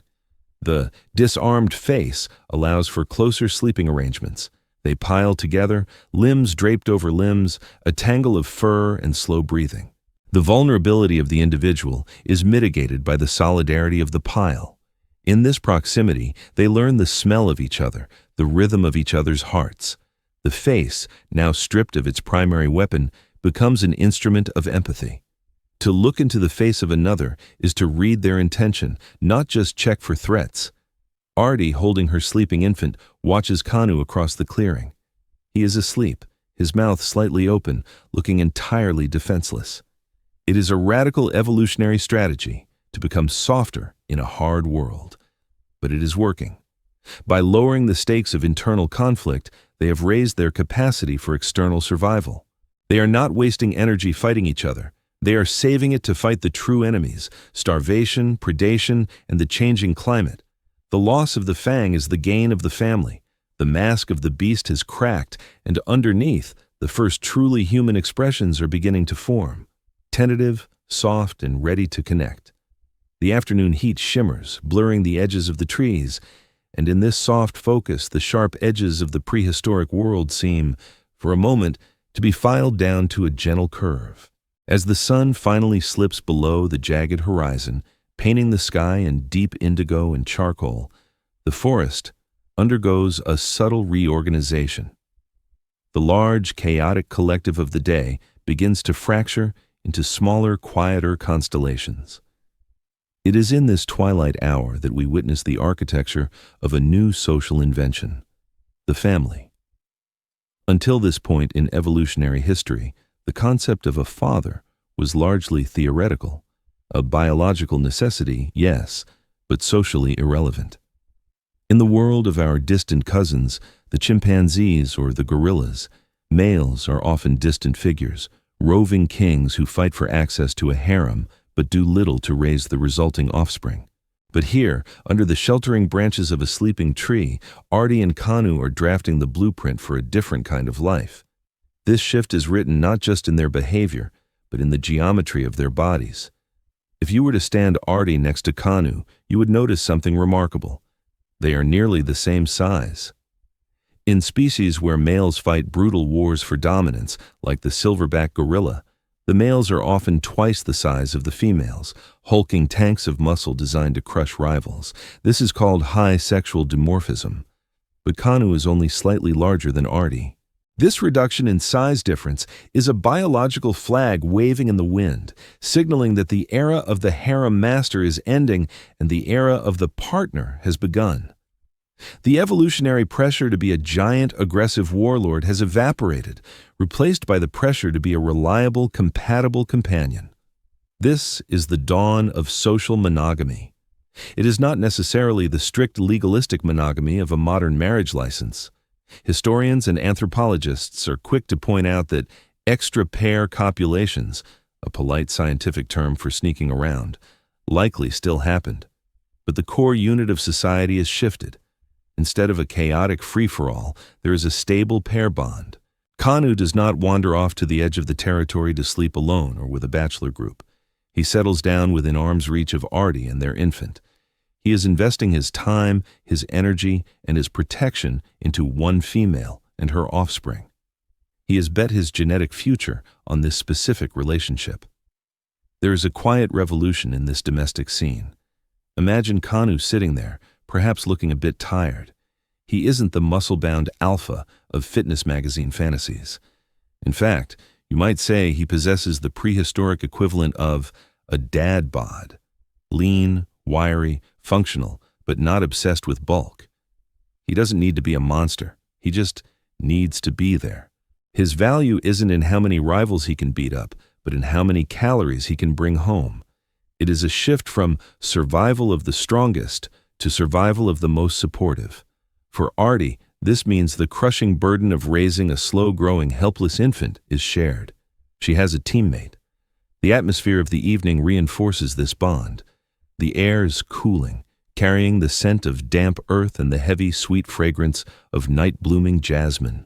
The disarmed face allows for closer sleeping arrangements. They pile together, limbs draped over limbs, a tangle of fur and slow breathing. The vulnerability of the individual is mitigated by the solidarity of the pile. In this proximity, they learn the smell of each other, the rhythm of each other's hearts. The face, now stripped of its primary weapon, becomes an instrument of empathy. To look into the face of another is to read their intention, not just check for threats. Artie, holding her sleeping infant, watches Kanu across the clearing. He is asleep, his mouth slightly open, looking entirely defenseless. It is a radical evolutionary strategy to become softer in a hard world. But it is working. By lowering the stakes of internal conflict, they have raised their capacity for external survival. They are not wasting energy fighting each other. They are saving it to fight the true enemies, starvation, predation, and the changing climate. The loss of the fang is the gain of the family. The mask of the beast has cracked, and underneath, the first truly human expressions are beginning to form. Tentative, soft, and ready to connect. The afternoon heat shimmers, blurring the edges of the trees, and in this soft focus, the sharp edges of the prehistoric world seem, for a moment, to be filed down to a gentle curve. As the sun finally slips below the jagged horizon, painting the sky in deep indigo and charcoal, the forest undergoes a subtle reorganization. The large, chaotic collective of the day begins to fracture into smaller, quieter constellations. It is in this twilight hour that we witness the architecture of a new social invention, the family. Until this point in evolutionary history, the concept of a father was largely theoretical, a biological necessity, yes, but socially irrelevant. In the world of our distant cousins, the chimpanzees or the gorillas, males are often distant figures, roving kings who fight for access to a harem but do little to raise the resulting offspring. But here, under the sheltering branches of a sleeping tree, Artie and Kanu are drafting the blueprint for a different kind of life. This shift is written not just in their behavior, but in the geometry of their bodies. If you were to stand Artie next to Kanu, you would notice something remarkable. They are nearly the same size. In species where males fight brutal wars for dominance, like the silverback gorilla, the males are often twice the size of the females, hulking tanks of muscle designed to crush rivals. This is called high sexual dimorphism. But Kanu is only slightly larger than Artie. This reduction in size difference is a biological flag waving in the wind, signaling that the era of the harem master is ending and the era of the partner has begun. The evolutionary pressure to be a giant, aggressive warlord has evaporated, replaced by the pressure to be a reliable, compatible companion. This is the dawn of social monogamy. It is not necessarily the strict legalistic monogamy of a modern marriage license. Historians and anthropologists are quick to point out that extra-pair copulations, a polite scientific term for sneaking around, likely still happened. But the core unit of society has shifted. Instead of a chaotic free-for-all, there is a stable pair bond. Kanu does not wander off to the edge of the territory to sleep alone or with a bachelor group. He settles down within arm's reach of Artie and their infant. He is investing his time, his energy, and his protection into one female and her offspring. He has bet his genetic future on this specific relationship. There is a quiet revolution in this domestic scene. Imagine Kanu sitting there, perhaps looking a bit tired. He isn't the muscle-bound alpha of fitness magazine fantasies. In fact, you might say he possesses the prehistoric equivalent of a dad bod. Lean, wiry, functional, but not obsessed with bulk. He doesn't need to be a monster. He just needs to be there. His value isn't in how many rivals he can beat up, but in how many calories he can bring home. It is a shift from survival of the strongest to survival of the most supportive. For Artie, this means the crushing burden of raising a slow-growing, helpless infant is shared. She has a teammate. The atmosphere of the evening reinforces this bond. The air is cooling, carrying the scent of damp earth and the heavy, sweet fragrance of night-blooming jasmine.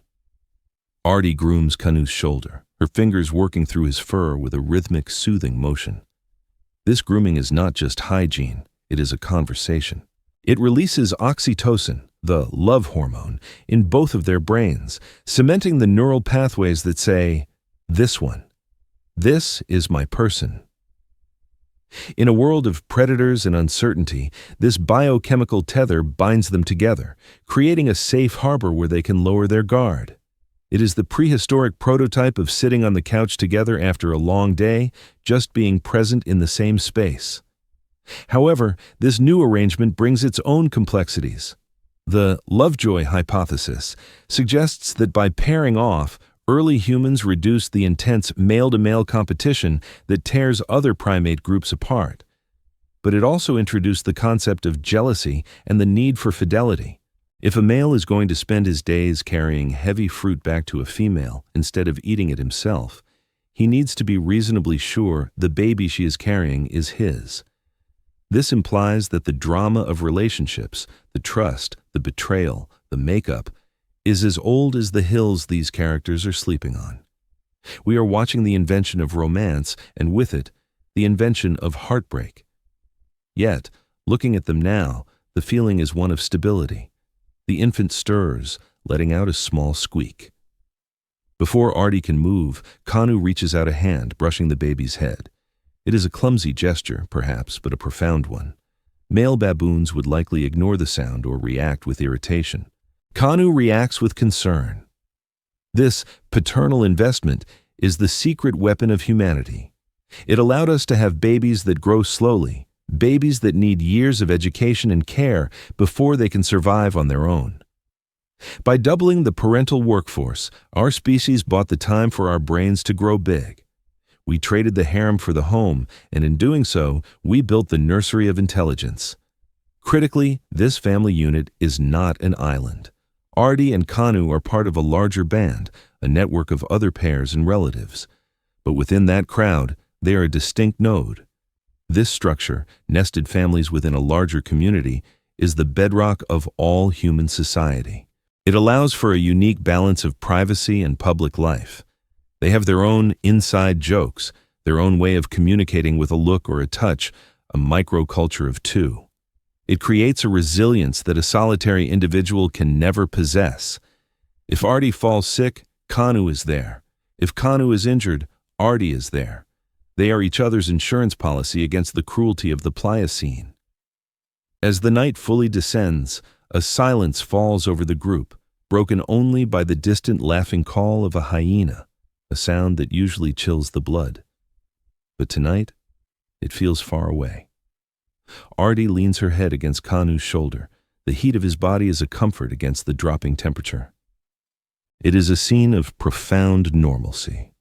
Artie grooms Kanu's shoulder, her fingers working through his fur with a rhythmic, soothing motion. This grooming is not just hygiene, it is a conversation. It releases oxytocin, the love hormone, in both of their brains, cementing the neural pathways that say, "This one. This is my person." In a world of predators and uncertainty, this biochemical tether binds them together, creating a safe harbor where they can lower their guard. It is the prehistoric prototype of sitting on the couch together after a long day, just being present in the same space. However, this new arrangement brings its own complexities. The Lovejoy hypothesis suggests that by pairing off, early humans reduced the intense male-to-male competition that tears other primate groups apart. But it also introduced the concept of jealousy and the need for fidelity. If a male is going to spend his days carrying heavy fruit back to a female instead of eating it himself, he needs to be reasonably sure the baby she is carrying is his. This implies that the drama of relationships, the trust, the betrayal, the makeup, is as old as the hills these characters are sleeping on. We are watching the invention of romance, and with it, the invention of heartbreak. Yet, looking at them now, the feeling is one of stability. The infant stirs, letting out a small squeak. Before Artie can move, Kanu reaches out a hand, brushing the baby's head. It is a clumsy gesture, perhaps, but a profound one. Male baboons would likely ignore the sound or react with irritation. Kanu reacts with concern. This paternal investment is the secret weapon of humanity. It allowed us to have babies that grow slowly, babies that need years of education and care before they can survive on their own. By doubling the parental workforce, our species bought the time for our brains to grow big. We traded the harem for the home, and in doing so, we built the nursery of intelligence. Critically, this family unit is not an island. Artie and Kanu are part of a larger band, a network of other pairs and relatives. But within that crowd, they are a distinct node. This structure, nested families within a larger community, is the bedrock of all human society. It allows for a unique balance of privacy and public life. They have their own inside jokes, their own way of communicating with a look or a touch, a microculture of two. It creates a resilience that a solitary individual can never possess. If Artie falls sick, Kanu is there. If Kanu is injured, Artie is there. They are each other's insurance policy against the cruelty of the Pliocene. As the night fully descends, a silence falls over the group, broken only by the distant laughing call of a hyena, a sound that usually chills the blood. But tonight, it feels far away. Artie leans her head against Kanu's shoulder. The heat of his body is a comfort against the dropping temperature. It is a scene of profound normalcy.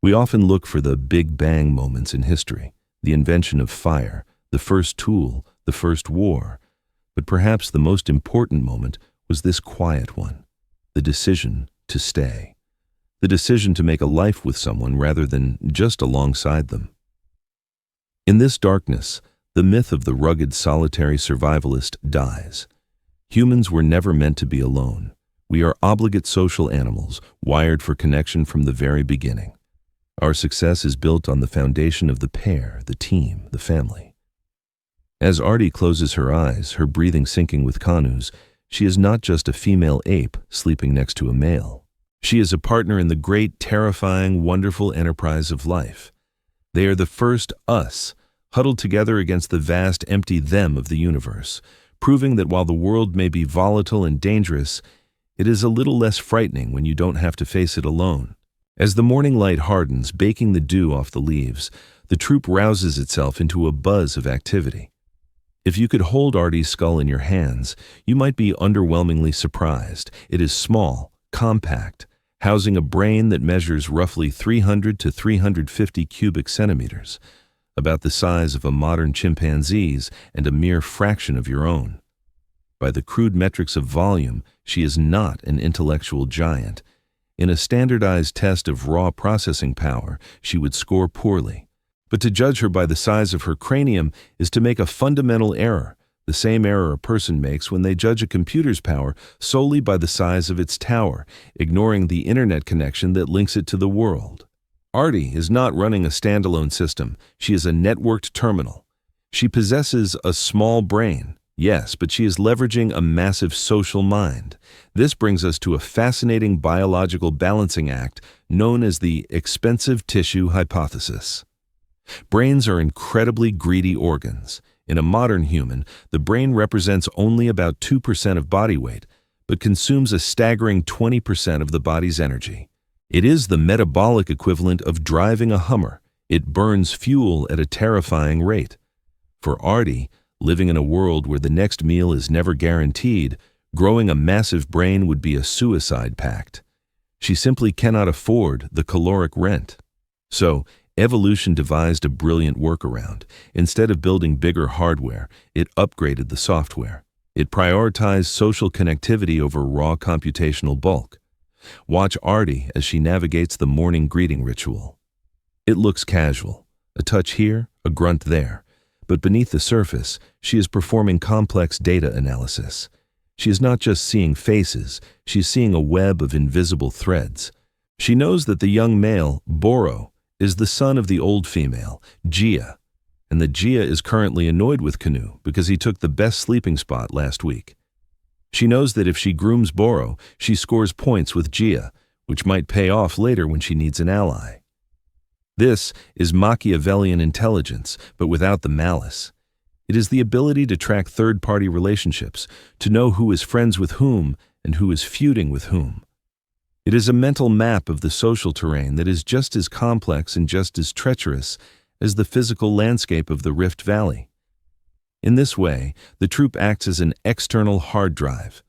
We often look for the Big Bang moments in history, the invention of fire, the first tool, the first war. But perhaps the most important moment was this quiet one, the decision to stay. The decision to make a life with someone rather than just alongside them. In this darkness, the myth of the rugged, solitary survivalist dies. Humans were never meant to be alone. We are obligate social animals, wired for connection from the very beginning. Our success is built on the foundation of the pair, the team, the family. As Artie closes her eyes, her breathing syncing with Kanu's, she is not just a female ape sleeping next to a male. She is a partner in the great, terrifying, wonderful enterprise of life. They are the first us, huddled together against the vast, empty them of the universe, proving that while the world may be volatile and dangerous, it is a little less frightening when you don't have to face it alone. As the morning light hardens, baking the dew off the leaves, the troop rouses itself into a buzz of activity. If you could hold Artie's skull in your hands, you might be underwhelmingly surprised. It is small, compact, housing a brain that measures roughly 300 to 350 cubic centimeters, about the size of a modern chimpanzee's and a mere fraction of your own. By the crude metrics of volume, she is not an intellectual giant. In a standardized test of raw processing power, she would score poorly. But to judge her by the size of her cranium is to make a fundamental error, the same error a person makes when they judge a computer's power solely by the size of its tower, ignoring the internet connection that links it to the world. Artie is not running a standalone system. She is a networked terminal. She possesses a small brain, yes, but she is leveraging a massive social mind. This brings us to a fascinating biological balancing act known as the expensive tissue hypothesis. Brains are incredibly greedy organs. In a modern human, the brain represents only about 2% of body weight, but consumes a staggering 20% of the body's energy. It is the metabolic equivalent of driving a Hummer. It burns fuel at a terrifying rate. For Artie, living in a world where the next meal is never guaranteed, growing a massive brain would be a suicide pact. She simply cannot afford the caloric rent. So, evolution devised a brilliant workaround. Instead of building bigger hardware, it upgraded the software. It prioritized social connectivity over raw computational bulk. Watch Artie as she navigates the morning greeting ritual. It looks casual, a touch here, a grunt there. But beneath the surface, she is performing complex data analysis. She is not just seeing faces, she is seeing a web of invisible threads. She knows that the young male, Boro, is the son of the old female, Gia, and that Gia is currently annoyed with Canoe because he took the best sleeping spot last week. She knows that if she grooms Boro, she scores points with Gia, which might pay off later when she needs an ally. This is Machiavellian intelligence, but without the malice. It is the ability to track third-party relationships, to know who is friends with whom and who is feuding with whom. It is a mental map of the social terrain that is just as complex and just as treacherous as the physical landscape of the Rift Valley. In this way, the troop acts as an external hard drive.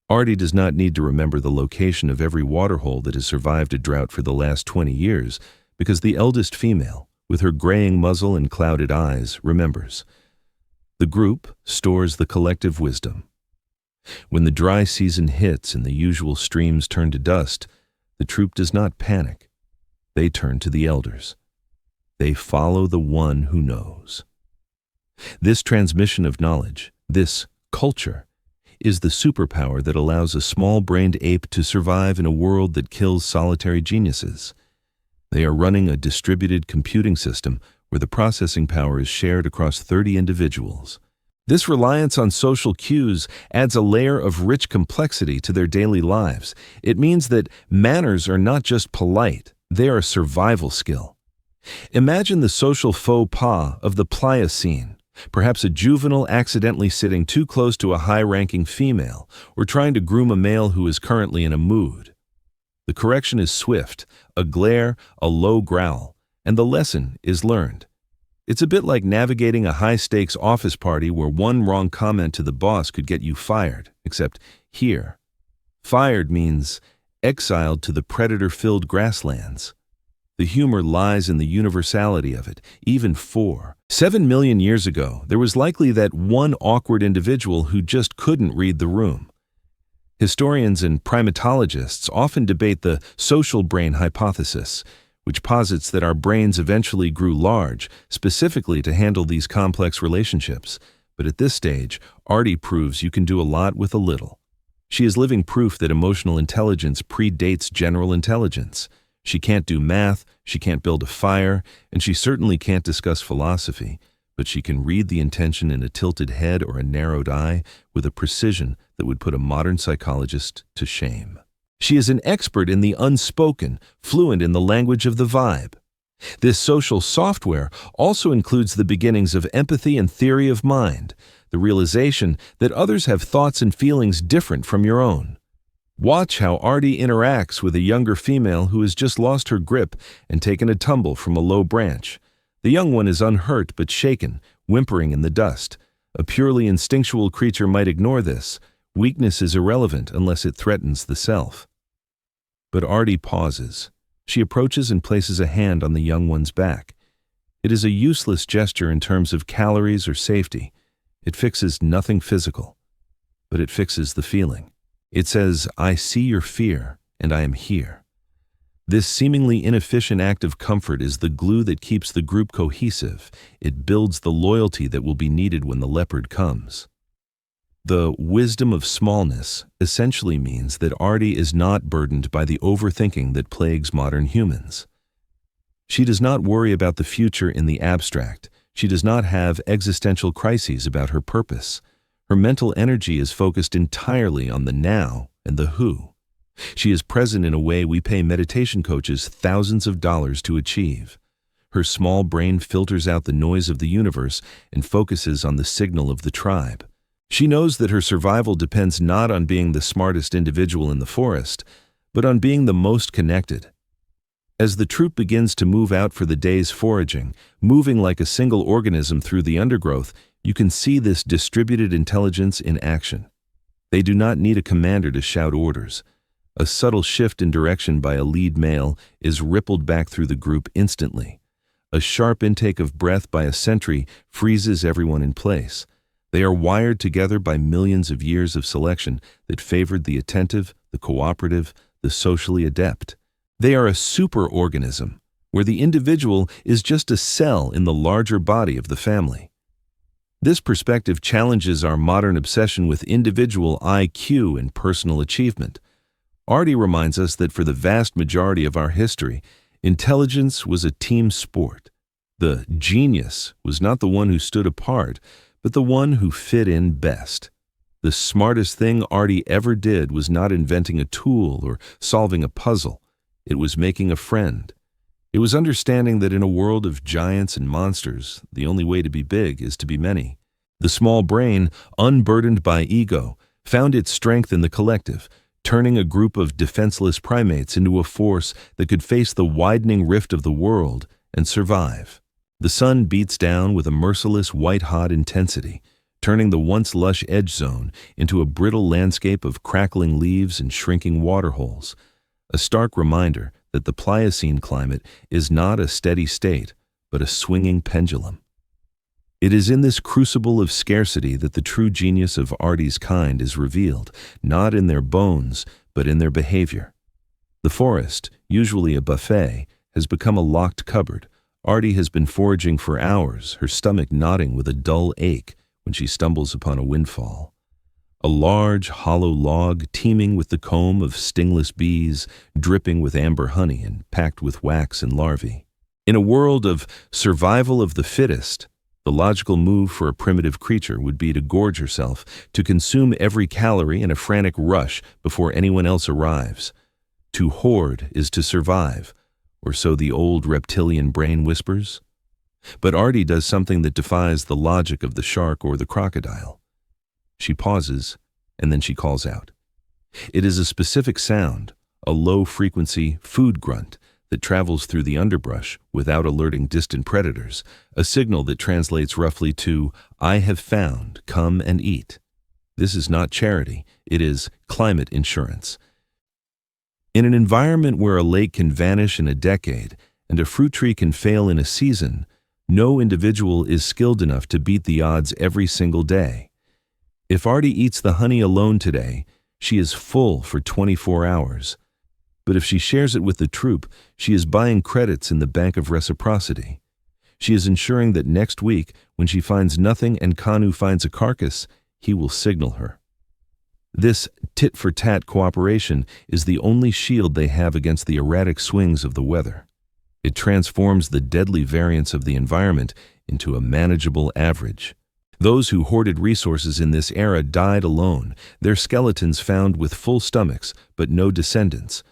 Artie does not need to remember the location of every waterhole that has survived a drought for the last 20 years, because the eldest female, with her graying muzzle and clouded eyes, remembers. The group stores the collective wisdom. When the dry season hits and the usual streams turn to dust, the troop does not panic. They turn to the elders. They follow the one who knows. This transmission of knowledge, this culture, is the superpower that allows a small-brained ape to survive in a world that kills solitary geniuses. They are running a distributed computing system where the processing power is shared across 30 individuals. This reliance on social cues adds a layer of rich complexity to their daily lives. It means that manners are not just polite, they are a survival skill. Imagine the social faux pas of the Pliocene, perhaps a juvenile accidentally sitting too close to a high-ranking female or trying to groom a male who is currently in a mood. The correction is swift, a glare, a low growl, and the lesson is learned. It's a bit like navigating a high-stakes office party where one wrong comment to the boss could get you fired, except here. Fired means exiled to the predator-filled grasslands. The humor lies in the universality of it, even 7 million years ago, there was likely that one awkward individual who just couldn't read the room. Historians and primatologists often debate the social brain hypothesis, which posits that our brains eventually grew large, specifically to handle these complex relationships. But at this stage, Artie proves you can do a lot with a little. She is living proof that emotional intelligence predates general intelligence. She can't do math, she can't build a fire, and she certainly can't discuss philosophy, but she can read the intention in a tilted head or a narrowed eye with a precision that would put a modern psychologist to shame. She is an expert in the unspoken, fluent in the language of the vibe. This social software also includes the beginnings of empathy and theory of mind, the realization that others have thoughts and feelings different from your own. Watch how Artie interacts with a younger female who has just lost her grip and taken a tumble from a low branch. The young one is unhurt but shaken, whimpering in the dust. A purely instinctual creature might ignore this. Weakness is irrelevant unless it threatens the self. But Artie pauses. She approaches and places a hand on the young one's back. It is a useless gesture in terms of calories or safety. It fixes nothing physical, but it fixes the feeling. It says, "I see your fear, and I am here." This seemingly inefficient act of comfort is the glue that keeps the group cohesive. It builds the loyalty that will be needed when the leopard comes. The wisdom of smallness essentially means that Artie is not burdened by the overthinking that plagues modern humans. She does not worry about the future in the abstract. She does not have existential crises about her purpose. Her mental energy is focused entirely on the now and the who. She is present in a way we pay meditation coaches thousands of dollars to achieve. Her small brain filters out the noise of the universe and focuses on the signal of the tribe. She knows that her survival depends not on being the smartest individual in the forest, but on being the most connected. As the troop begins to move out for the day's foraging, moving like a single organism through the undergrowth, you can see this distributed intelligence in action. They do not need a commander to shout orders. A subtle shift in direction by a lead male is rippled back through the group instantly. A sharp intake of breath by a sentry freezes everyone in place. They are wired together by millions of years of selection that favored the attentive, the cooperative, the socially adept. They are a superorganism, where the individual is just a cell in the larger body of the family. This perspective challenges our modern obsession with individual IQ and personal achievement. Artie reminds us that for the vast majority of our history, intelligence was a team sport. The genius was not the one who stood apart, but the one who fit in best. The smartest thing Artie ever did was not inventing a tool or solving a puzzle. It was making a friend. It was understanding that in a world of giants and monsters, the only way to be big is to be many. The small brain, unburdened by ego, found its strength in the collective, turning a group of defenseless primates into a force that could face the widening rift of the world and survive. The sun beats down with a merciless white-hot intensity, turning the once lush edge zone into a brittle landscape of crackling leaves and shrinking waterholes, a stark reminder that the Pliocene climate is not a steady state, but a swinging pendulum. It is in this crucible of scarcity that the true genius of Artie's kind is revealed, not in their bones, but in their behavior. The forest, usually a buffet, has become a locked cupboard. Artie has been foraging for hours, her stomach knotting with a dull ache when she stumbles upon a windfall. A large, hollow log teeming with the comb of stingless bees, dripping with amber honey and packed with wax and larvae. In a world of survival of the fittest, the logical move for a primitive creature would be to gorge herself, to consume every calorie in a frantic rush before anyone else arrives. To hoard is to survive, or so the old reptilian brain whispers. But Artie does something that defies the logic of the shark or the crocodile. She pauses, and then she calls out. It is a specific sound, a low-frequency food grunt, that travels through the underbrush without alerting distant predators, a signal that translates roughly to, "I have found, come and eat." This is not charity, it is climate insurance. In an environment where a lake can vanish in a decade and a fruit tree can fail in a season, no individual is skilled enough to beat the odds every single day. If Artie eats the honey alone today, she is full for 24 hours. But if she shares it with the troop, she is buying credits in the bank of reciprocity. She is ensuring that next week, when she finds nothing and Kanu finds a carcass, he will signal her. This tit-for-tat cooperation is the only shield they have against the erratic swings of the weather. It transforms the deadly variance of the environment into a manageable average. Those who hoarded resources in this era died alone, their skeletons found with full stomachs, but no descendants,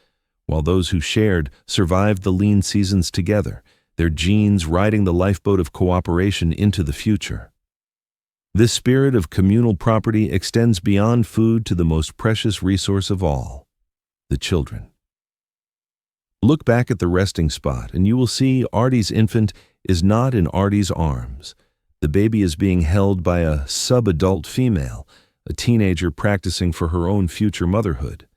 while those who shared survived the lean seasons together, their genes riding the lifeboat of cooperation into the future. This spirit of communal property extends beyond food to the most precious resource of all, the children. Look back at the resting spot and you will see Artie's infant is not in Artie's arms. The baby is being held by a sub-adult female, a teenager practicing for her own future motherhood.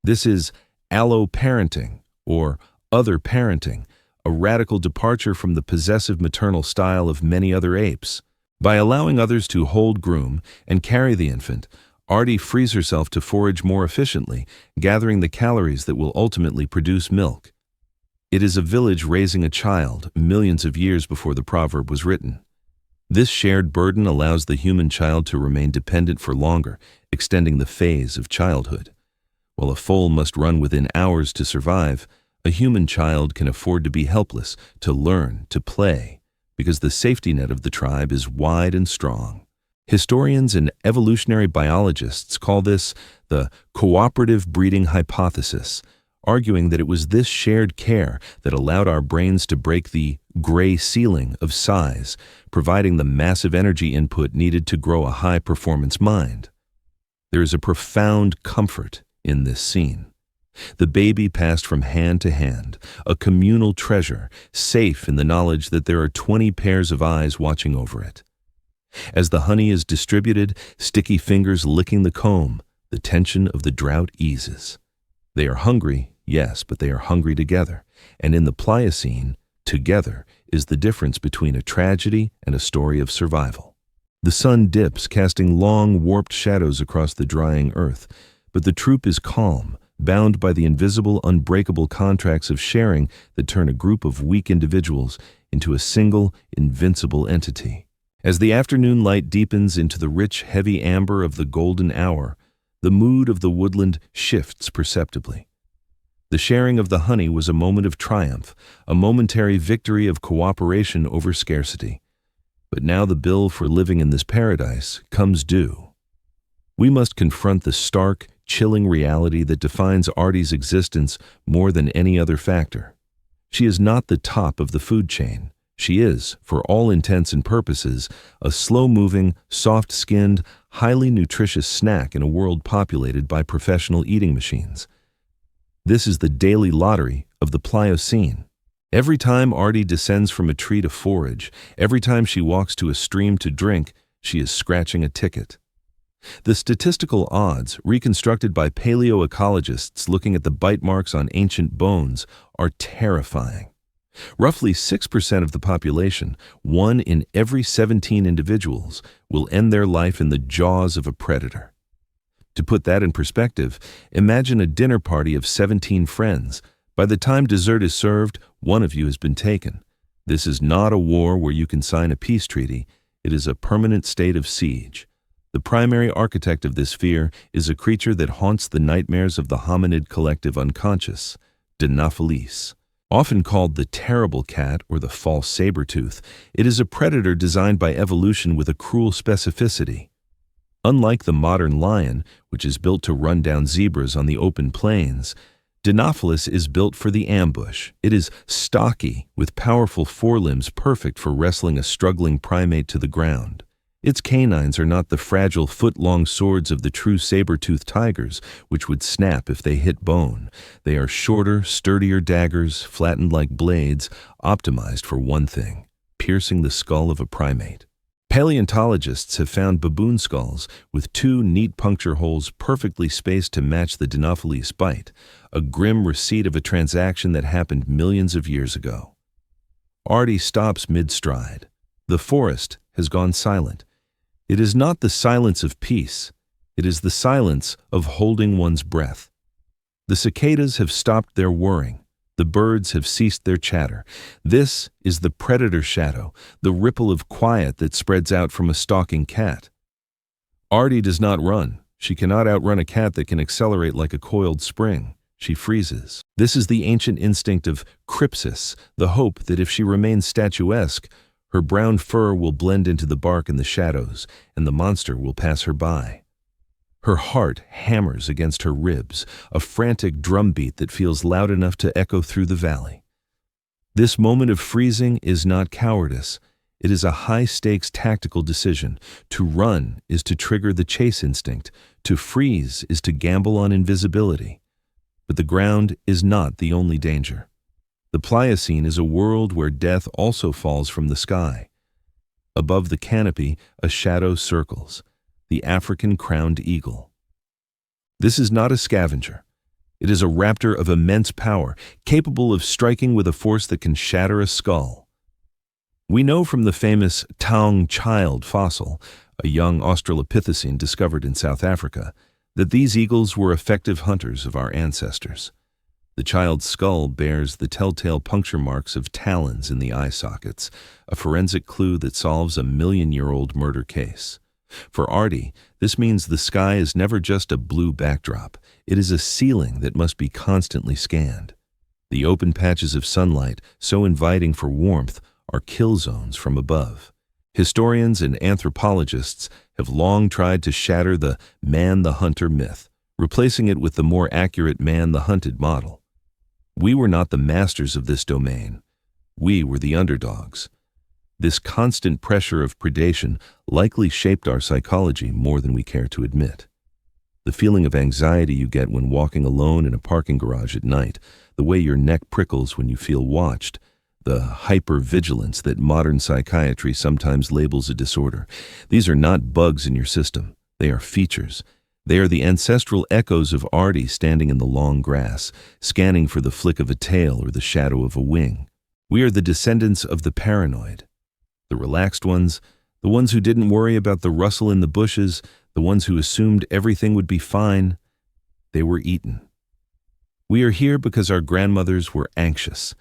This is allo-parenting, or other parenting, a radical departure from the possessive maternal style of many other apes. By allowing others to hold, groom, and carry the infant, Artie frees herself to forage more efficiently, gathering the calories that will ultimately produce milk. It is a village raising a child millions of years before the proverb was written. This shared burden allows the human child to remain dependent for longer, extending the phase of childhood. While a foal must run within hours to survive, a human child can afford to be helpless, to learn, to play, because the safety net of the tribe is wide and strong. Historians and evolutionary biologists call this the cooperative breeding hypothesis, arguing that it was this shared care that allowed our brains to break the gray ceiling of size, providing the massive energy input needed to grow a high-performance mind. There is a profound comfort in this scene. The baby passed from hand to hand, a communal treasure, safe in the knowledge that there are 20 pairs of eyes watching over it. As the honey is distributed, sticky fingers licking the comb, the tension of the drought eases. They are hungry, yes, but they are hungry together, and in the Pliocene, together is the difference between a tragedy and a story of survival. The sun dips, casting long, warped shadows across the drying earth, but the troop is calm, bound by the invisible, unbreakable contracts of sharing that turn a group of weak individuals into a single, invincible entity. As the afternoon light deepens into the rich, heavy amber of the golden hour, the mood of the woodland shifts perceptibly. The sharing of the honey was a moment of triumph, a momentary victory of cooperation over scarcity. But now the bill for living in this paradise comes due. We must confront the stark, chilling reality that defines Artie's existence more than any other factor. She is not the top of the food chain. She is, for all intents and purposes, a slow-moving, soft-skinned, highly nutritious snack in a world populated by professional eating machines. This is the daily lottery of the Pliocene. Every time Artie descends from a tree to forage, every time she walks to a stream to drink, she is scratching a ticket. The statistical odds, reconstructed by paleoecologists looking at the bite marks on ancient bones, are terrifying. Roughly 6% of the population, 1 in every 17 individuals, will end their life in the jaws of a predator. To put that in perspective, imagine a dinner party of 17 friends. By the time dessert is served, one of you has been taken. This is not a war where you can sign a peace treaty. It is a permanent state of siege. The primary architect of this fear is a creature that haunts the nightmares of the hominid collective unconscious, Dinophilis. Often called the terrible cat or the false saber-tooth, it is a predator designed by evolution with a cruel specificity. Unlike the modern lion, which is built to run down zebras on the open plains, Dinophilis is built for the ambush. It is stocky, with powerful forelimbs perfect for wrestling a struggling primate to the ground. Its canines are not the fragile foot-long swords of the true saber-toothed tigers, which would snap if they hit bone. They are shorter, sturdier daggers, flattened like blades, optimized for one thing: piercing the skull of a primate. Paleontologists have found baboon skulls with 2 neat puncture holes perfectly spaced to match the Dinophilis bite, a grim receipt of a transaction that happened millions of years ago. Artie stops mid-stride. The forest has gone silent. It is not the silence of peace. It is the silence of holding one's breath. The cicadas have stopped their whirring. The birds have ceased their chatter. This is the predator shadow, the ripple of quiet that spreads out from a stalking cat. Artie does not run. She cannot outrun a cat that can accelerate like a coiled spring. She freezes. This is the ancient instinct of crypsis, the hope that if she remains statuesque, her brown fur will blend into the bark in the shadows, and the monster will pass her by. Her heart hammers against her ribs, a frantic drumbeat that feels loud enough to echo through the valley. This moment of freezing is not cowardice. It is a high-stakes tactical decision. To run is to trigger the chase instinct. To freeze is to gamble on invisibility. But the ground is not the only danger. The Pliocene is a world where death also falls from the sky. Above the canopy, a shadow circles, the African crowned eagle. This is not a scavenger. It is a raptor of immense power, capable of striking with a force that can shatter a skull. We know from the famous Taung child fossil, a young Australopithecine discovered in South Africa, that these eagles were effective hunters of our ancestors. The child's skull bears the telltale puncture marks of talons in the eye sockets, a forensic clue that solves a million-year-old murder case. For Artie, this means the sky is never just a blue backdrop. It is a ceiling that must be constantly scanned. The open patches of sunlight, so inviting for warmth, are kill zones from above. Historians and anthropologists have long tried to shatter the man-the-hunter myth, replacing it with the more accurate man-the-hunted model. We were not the masters of this domain. We were the underdogs. This constant pressure of predation likely shaped our psychology more than we care to admit. The feeling of anxiety you get when walking alone in a parking garage at night, the way your neck prickles when you feel watched, the hypervigilance that modern psychiatry sometimes labels a disorder. These are not bugs in your system. They are features. They are the ancestral echoes of Artie standing in the long grass, scanning for the flick of a tail or the shadow of a wing. We are the descendants of the paranoid, the relaxed ones, the ones who didn't worry about the rustle in the bushes, the ones who assumed everything would be fine. They were eaten. We are here because our grandmothers were anxious.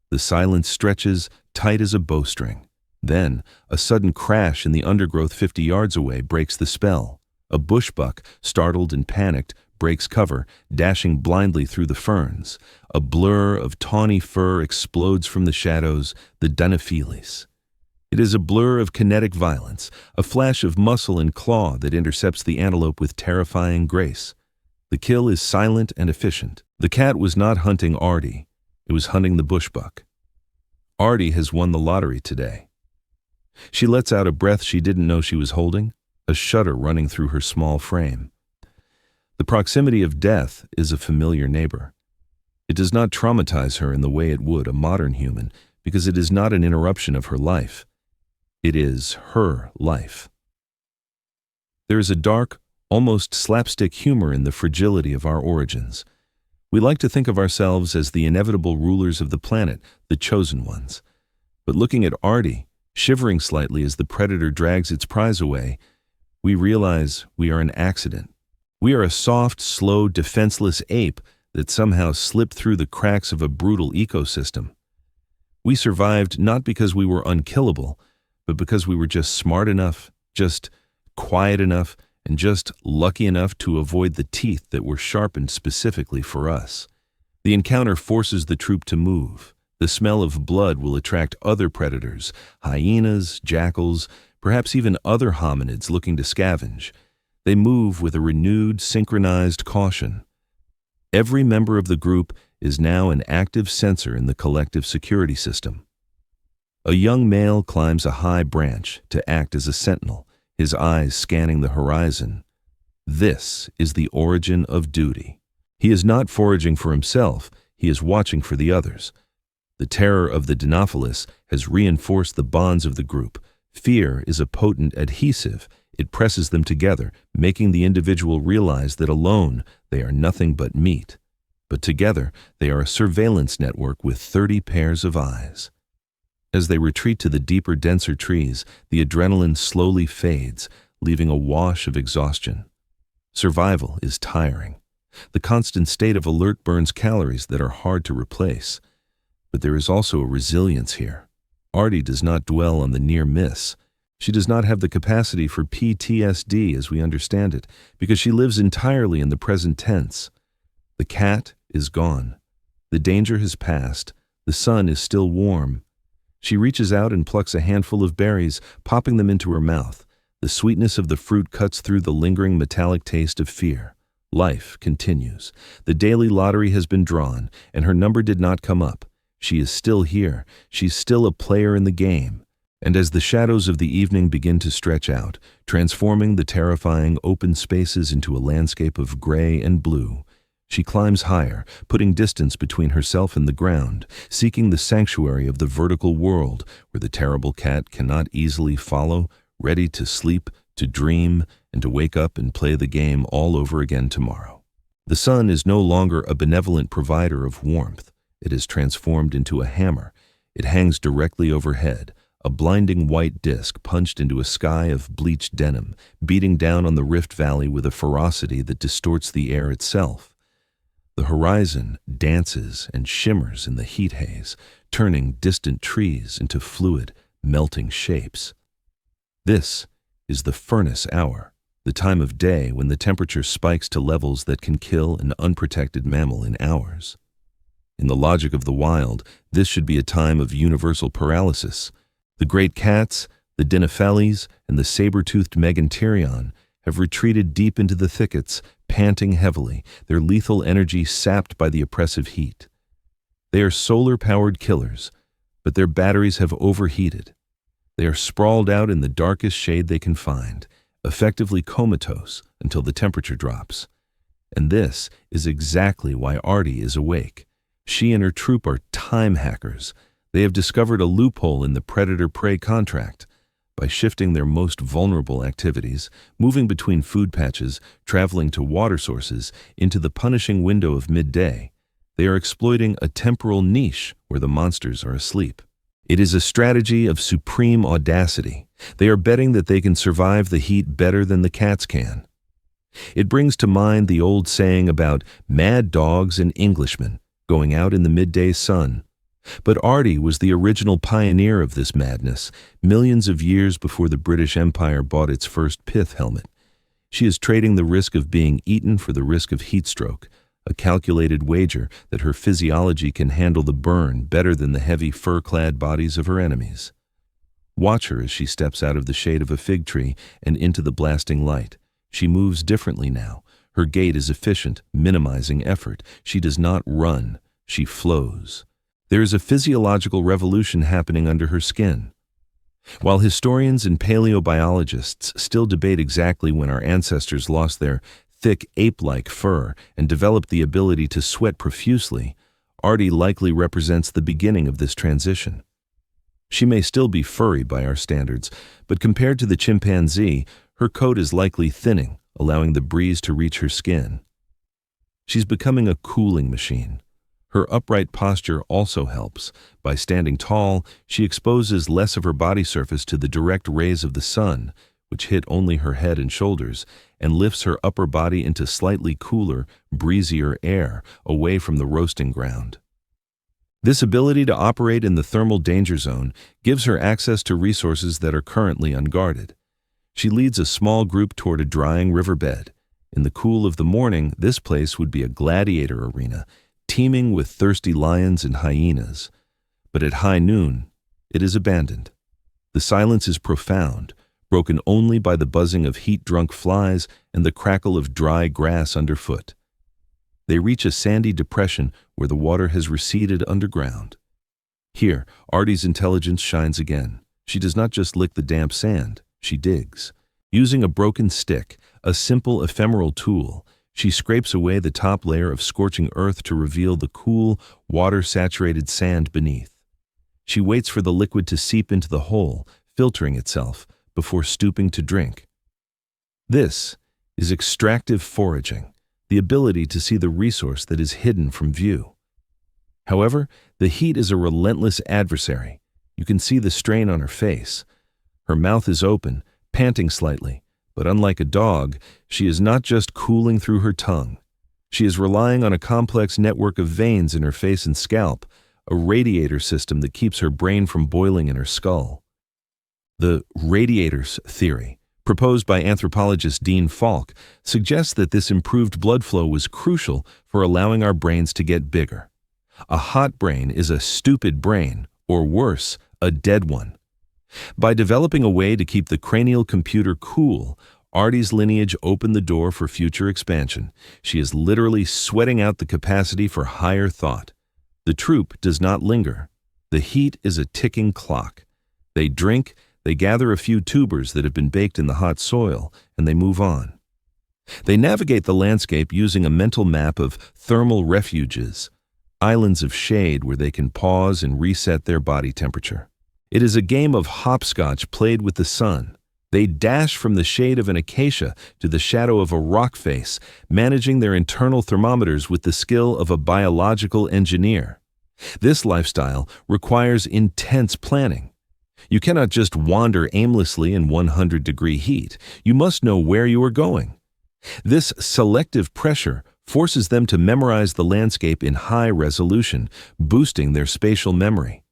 The silence stretches tight as a bowstring. Then, a sudden crash in the undergrowth 50 yards away breaks the spell. A bushbuck, startled and panicked, breaks cover, dashing blindly through the ferns. A blur of tawny fur explodes from the shadows, the Dunophiles. It is a blur of kinetic violence, a flash of muscle and claw that intercepts the antelope with terrifying grace. The kill is silent and efficient. The cat was not hunting Artie. It was hunting the bushbuck. Artie has won the lottery today. She lets out a breath she didn't know she was holding, a shudder running through her small frame. The proximity of death is a familiar neighbor. It does not traumatize her in the way it would a modern human, because it is not an interruption of her life. It is her life. There is a dark, almost slapstick humor in the fragility of our origins. We like to think of ourselves as the inevitable rulers of the planet, the chosen ones. But looking at Artie, shivering slightly as the predator drags its prize away, we realize we are an accident. We are a soft, slow, defenseless ape that somehow slipped through the cracks of a brutal ecosystem. We survived not because we were unkillable, but because we were just smart enough, just quiet enough, and just lucky enough to avoid the teeth that were sharpened specifically for us. The encounter forces the troop to move. The smell of blood will attract other predators, hyenas, jackals, perhaps even other hominids looking to scavenge. They move with a renewed, synchronized caution. Every member of the group is now an active sensor in the collective security system. A young male climbs a high branch to act as a sentinel, his eyes scanning the horizon. This is the origin of duty. He is not foraging for himself, he is watching for the others. The terror of the Dinophilis has reinforced the bonds of the group. Fear is a potent adhesive. It presses them together, making the individual realize that alone they are nothing but meat. But together they are a surveillance network with 30 pairs of eyes. As they retreat to the deeper, denser trees, the adrenaline slowly fades, leaving a wash of exhaustion. Survival is tiring. The constant state of alert burns calories that are hard to replace. But there is also a resilience here. Artie does not dwell on the near miss. She does not have the capacity for PTSD as we understand it, because she lives entirely in the present tense. The cat is gone. The danger has passed. The sun is still warm. She reaches out and plucks a handful of berries, popping them into her mouth. The sweetness of the fruit cuts through the lingering metallic taste of fear. Life continues. The daily lottery has been drawn, and her number did not come up. She is still here. She's still a player in the game. And as the shadows of the evening begin to stretch out, transforming the terrifying open spaces into a landscape of gray and blue, she climbs higher, putting distance between herself and the ground, seeking the sanctuary of the vertical world where the terrible cat cannot easily follow, ready to sleep, to dream, and to wake up and play the game all over again tomorrow. The sun is no longer a benevolent provider of warmth. It is transformed into a hammer. It hangs directly overhead, a blinding white disk punched into a sky of bleached denim, beating down on the Rift Valley with a ferocity that distorts the air itself. The horizon dances and shimmers in the heat haze, turning distant trees into fluid, melting shapes. This is the furnace hour, the time of day when the temperature spikes to levels that can kill an unprotected mammal in hours. In the logic of the wild, this should be a time of universal paralysis. The great cats, the dinophalles, and the saber-toothed meganterion have retreated deep into the thickets, panting heavily, their lethal energy sapped by the oppressive heat. They are solar-powered killers, but their batteries have overheated. They are sprawled out in the darkest shade they can find, effectively comatose until the temperature drops. And this is exactly why Artie is awake. She and her troop are time hackers. They have discovered a loophole in the predator-prey contract. By shifting their most vulnerable activities, moving between food patches, traveling to water sources, into the punishing window of midday, they are exploiting a temporal niche where the monsters are asleep. It is a strategy of supreme audacity. They are betting that they can survive the heat better than the cats can. It brings to mind the old saying about mad dogs and Englishmen going out in the midday sun. But Artie was the original pioneer of this madness, millions of years before the British Empire bought its first pith helmet. She is trading the risk of being eaten for the risk of heat stroke, a calculated wager that her physiology can handle the burn better than the heavy fur-clad bodies of her enemies. Watch her as she steps out of the shade of a fig tree and into the blasting light. She moves differently now. Her gait is efficient, minimizing effort. She does not run, she flows. There is a physiological revolution happening under her skin. While historians and paleobiologists still debate exactly when our ancestors lost their thick ape-like fur and developed the ability to sweat profusely, Artie likely represents the beginning of this transition. She may still be furry by our standards, but compared to the chimpanzee, her coat is likely thinning, allowing the breeze to reach her skin. She's becoming a cooling machine. Her upright posture also helps. By standing tall, she exposes less of her body surface to the direct rays of the sun, which hit only her head and shoulders, and lifts her upper body into slightly cooler, breezier air away from the roasting ground. This ability to operate in the thermal danger zone gives her access to resources that are currently unguarded. She leads a small group toward a drying riverbed. In the cool of the morning, this place would be a gladiator arena, teeming with thirsty lions and hyenas. But at high noon, it is abandoned. The silence is profound, broken only by the buzzing of heat-drunk flies and the crackle of dry grass underfoot. They reach a sandy depression where the water has receded underground. Here, Artie's intelligence shines again. She does not just lick the damp sand, she digs. Using a broken stick, a simple ephemeral tool, she scrapes away the top layer of scorching earth to reveal the cool, water-saturated sand beneath. She waits for the liquid to seep into the hole, filtering itself, before stooping to drink. This is extractive foraging, the ability to see the resource that is hidden from view. However, the heat is a relentless adversary. You can see the strain on her face. Her mouth is open, panting slightly. But unlike a dog, she is not just cooling through her tongue. She is relying on a complex network of veins in her face and scalp, a radiator system that keeps her brain from boiling in her skull. The radiators theory, proposed by anthropologist Dean Falk, suggests that this improved blood flow was crucial for allowing our brains to get bigger. A hot brain is a stupid brain, or worse, a dead one. By developing a way to keep the cranial computer cool, Artie's lineage opened the door for future expansion. She is literally sweating out the capacity for higher thought. The troop does not linger. The heat is a ticking clock. They drink, they gather a few tubers that have been baked in the hot soil, and they move on. They navigate the landscape using a mental map of thermal refuges, islands of shade where they can pause and reset their body temperature. It is a game of hopscotch played with the sun. They dash from the shade of an acacia to the shadow of a rock face, managing their internal thermometers with the skill of a biological engineer. This lifestyle requires intense planning. You cannot just wander aimlessly in 100-degree heat. You must know where you are going. This selective pressure forces them to memorize the landscape in high resolution, boosting their spatial memory.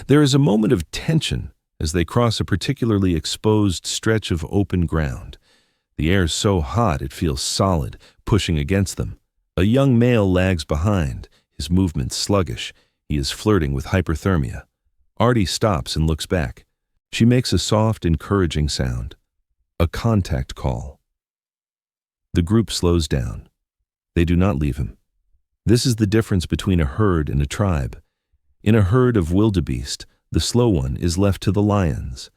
There is a moment of tension as they cross a particularly exposed stretch of open ground. The air is so hot it feels solid, pushing against them. A young male lags behind, his movements sluggish. He is flirting with hyperthermia. Artie stops and looks back. She makes a soft, encouraging sound. A contact call. The group slows down. They do not leave him. This is the difference between a herd and a tribe. In a herd of wildebeest, the slow one is left to the lions.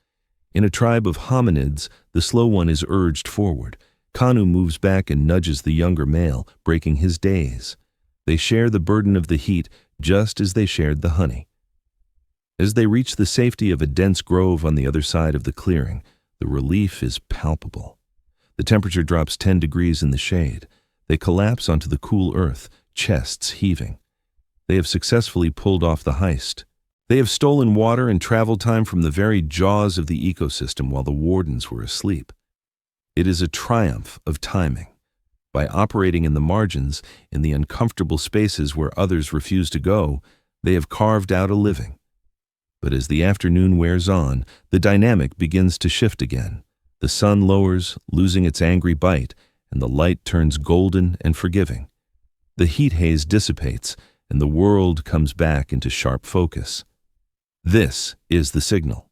In a tribe of hominids, the slow one is urged forward. Kanu moves back and nudges the younger male, breaking his daze. They share the burden of the heat just as they shared the honey. As they reach the safety of a dense grove on the other side of the clearing, the relief is palpable. The temperature drops 10 degrees in the shade. They collapse onto the cool earth, chests heaving. They have successfully pulled off the heist. They have stolen water and travel time from the very jaws of the ecosystem while the wardens were asleep. It is a triumph of timing. By operating in the margins, in the uncomfortable spaces where others refuse to go, they have carved out a living. But as the afternoon wears on, the dynamic begins to shift again. The sun lowers, losing its angry bite, and the light turns golden and forgiving. The heat haze dissipates, and the world comes back into sharp focus. This is the signal.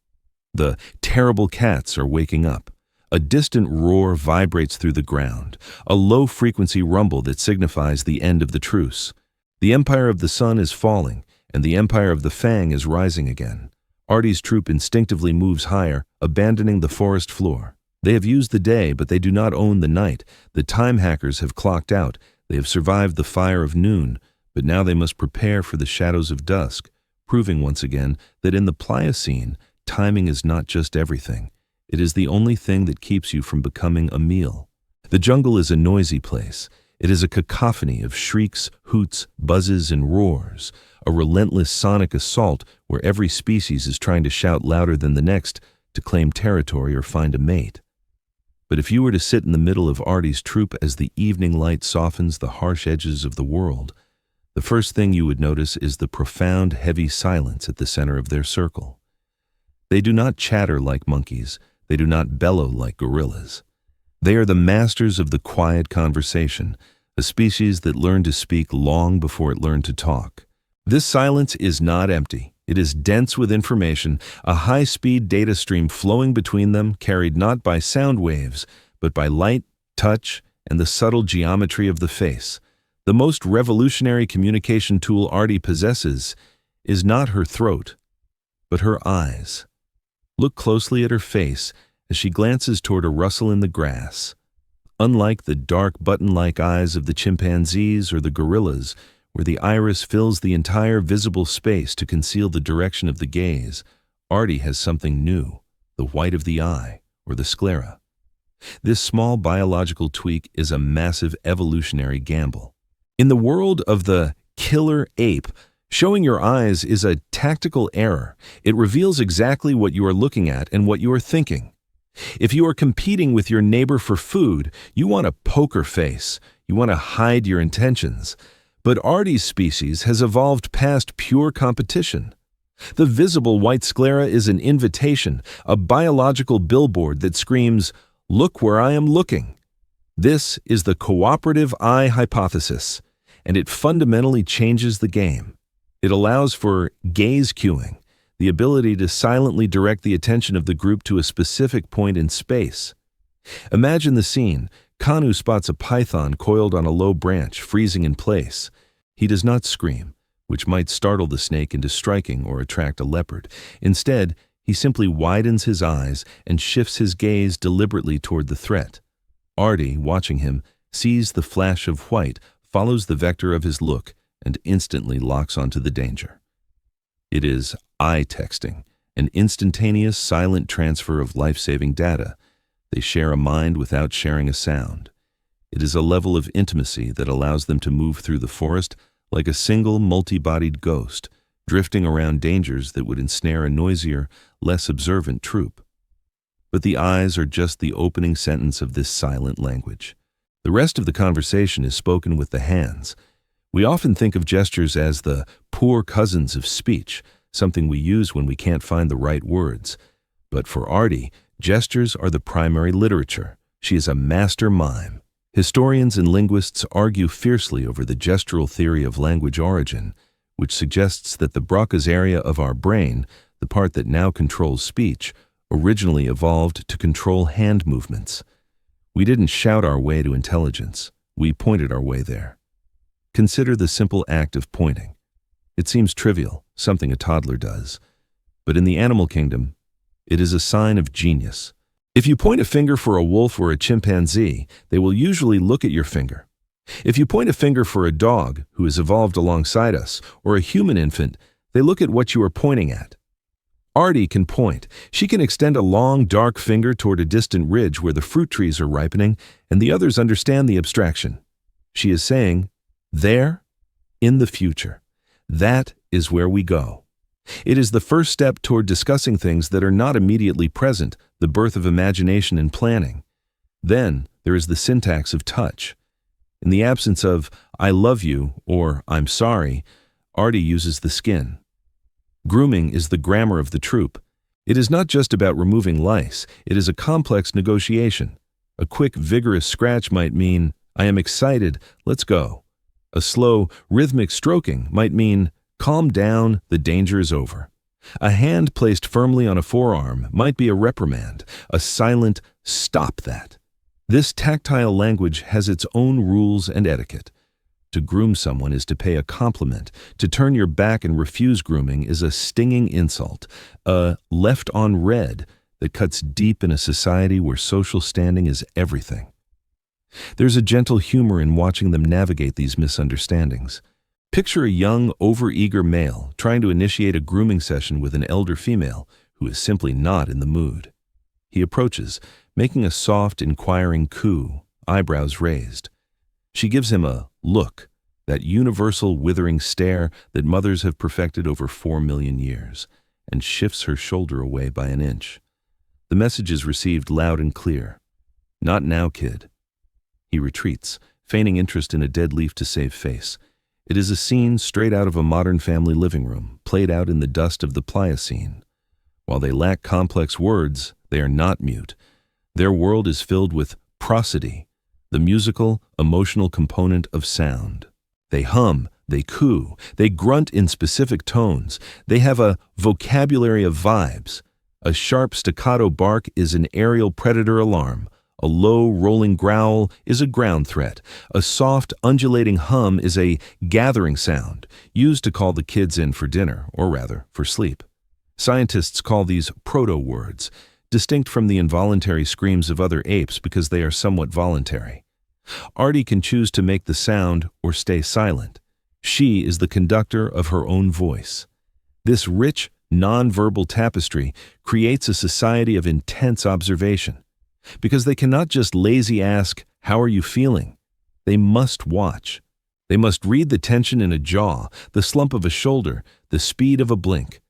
The terrible cats are waking up. A distant roar vibrates through the ground, a low-frequency rumble that signifies the end of the truce. The empire of the sun is falling, and the empire of the fang is rising again. Artie's troop instinctively moves higher, abandoning the forest floor. They have used the day, but they do not own the night. The time hackers have clocked out. They have survived the fire of noon, but now they must prepare for the shadows of dusk, proving once again that in the Pliocene, timing is not just everything. It is the only thing that keeps you from becoming a meal. The jungle is a noisy place. It is a cacophony of shrieks, hoots, buzzes, and roars, a relentless sonic assault where every species is trying to shout louder than the next to claim territory or find a mate. But if you were to sit in the middle of Artie's troop as the evening light softens the harsh edges of the world, the first thing you would notice is the profound, heavy silence at the center of their circle. They do not chatter like monkeys. They do not bellow like gorillas. They are the masters of the quiet conversation, a species that learned to speak long before it learned to talk. This silence is not empty. It is dense with information, a high-speed data stream flowing between them, carried not by sound waves, but by light, touch, and the subtle geometry of the face. The most revolutionary communication tool Artie possesses is not her throat, but her eyes. Look closely at her face as she glances toward a rustle in the grass. Unlike the dark button-like eyes of the chimpanzees or the gorillas, where the iris fills the entire visible space to conceal the direction of the gaze, Artie has something new, the white of the eye, or the sclera. This small biological tweak is a massive evolutionary gamble. In the world of the killer ape, showing your eyes is a tactical error. It reveals exactly what you are looking at and what you are thinking. If you are competing with your neighbor for food, you want a poker face. You want to hide your intentions. But Artie's species has evolved past pure competition. The visible white sclera is an invitation, a biological billboard that screams, "Look where I am looking." This is the cooperative eye hypothesis, and it fundamentally changes the game. It allows for gaze cueing, the ability to silently direct the attention of the group to a specific point in space. Imagine the scene. Kanu spots a python coiled on a low branch, freezing in place. He does not scream, which might startle the snake into striking or attract a leopard. Instead, he simply widens his eyes and shifts his gaze deliberately toward the threat. Artie, watching him, sees the flash of white, follows the vector of his look, and instantly locks onto the danger. It is eye texting, an instantaneous silent transfer of life-saving data. They share a mind without sharing a sound. It is a level of intimacy that allows them to move through the forest like a single multi-bodied ghost, drifting around dangers that would ensnare a noisier, less observant troop. But the eyes are just the opening sentence of this silent language. The rest of the conversation is spoken with the hands. We often think of gestures as the poor cousins of speech, something we use when we can't find the right words. But for Artie, gestures are the primary literature. She is a master mime. Historians and linguists argue fiercely over the gestural theory of language origin, which suggests that the Broca's area of our brain, the part that now controls speech, originally evolved to control hand movements. We didn't shout our way to intelligence. We pointed our way there. Consider the simple act of pointing. It seems trivial, something a toddler does. But in the animal kingdom, it is a sign of genius. If you point a finger for a wolf or a chimpanzee, they will usually look at your finger. If you point a finger for a dog, who has evolved alongside us, or a human infant, they look at what you are pointing at. Artie can point. She can extend a long, dark finger toward a distant ridge where the fruit trees are ripening, and the others understand the abstraction. She is saying, there, in the future. That is where we go. It is the first step toward discussing things that are not immediately present, the birth of imagination and planning. Then there is the syntax of touch. In the absence of I love you or I'm sorry, Artie uses the skin. Grooming is the grammar of the troupe. It is not just about removing lice, it is a complex negotiation. A quick, vigorous scratch might mean, I am excited, let's go. A slow, rhythmic stroking might mean, calm down, the danger is over. A hand placed firmly on a forearm might be a reprimand, a silent, stop that. This tactile language has its own rules and etiquette. To groom someone is to pay a compliment. To turn your back and refuse grooming is a stinging insult, a left on red that cuts deep in a society where social standing is everything. There's a gentle humor in watching them navigate these misunderstandings. Picture a young, overeager male trying to initiate a grooming session with an elder female who is simply not in the mood. He approaches, making a soft, inquiring coo, eyebrows raised. She gives him a look, that universal withering stare that mothers have perfected over 4 million years, and shifts her shoulder away by an inch. The message is received loud and clear. Not now, kid. He retreats, feigning interest in a dead leaf to save face. It is a scene straight out of a modern family living room, played out in the dust of the Pliocene. While they lack complex words, they are not mute. Their world is filled with prosody, the musical, emotional component of sound. They hum, they coo, they grunt in specific tones. They have a vocabulary of vibes. A sharp staccato bark is an aerial predator alarm. A low, rolling growl is a ground threat. A soft, undulating hum is a gathering sound, used to call the kids in for dinner, or rather, for sleep. Scientists call these proto-words, distinct from the involuntary screams of other apes because they are somewhat voluntary. Artie can choose to make the sound or stay silent. She is the conductor of her own voice. This rich, non-verbal tapestry creates a society of intense observation, because they cannot just lazy ask, "How are you feeling?" They must watch. They must read the tension in a jaw, the slump of a shoulder, the speed of a blink.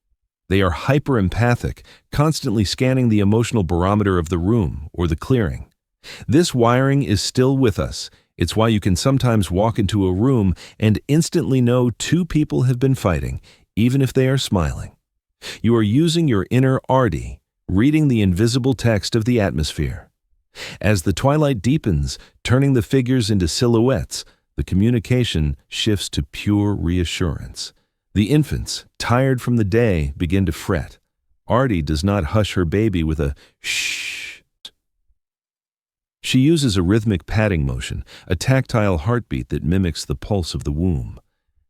They are hyper-empathic, constantly scanning the emotional barometer of the room or the clearing. This wiring is still with us. It's why you can sometimes walk into a room and instantly know two people have been fighting, even if they are smiling. You are using your inner Artie, reading the invisible text of the atmosphere. As the twilight deepens, turning the figures into silhouettes, the communication shifts to pure reassurance. The infants, tired from the day, begin to fret. Artie does not hush her baby with a shh. She uses a rhythmic patting motion, a tactile heartbeat that mimics the pulse of the womb.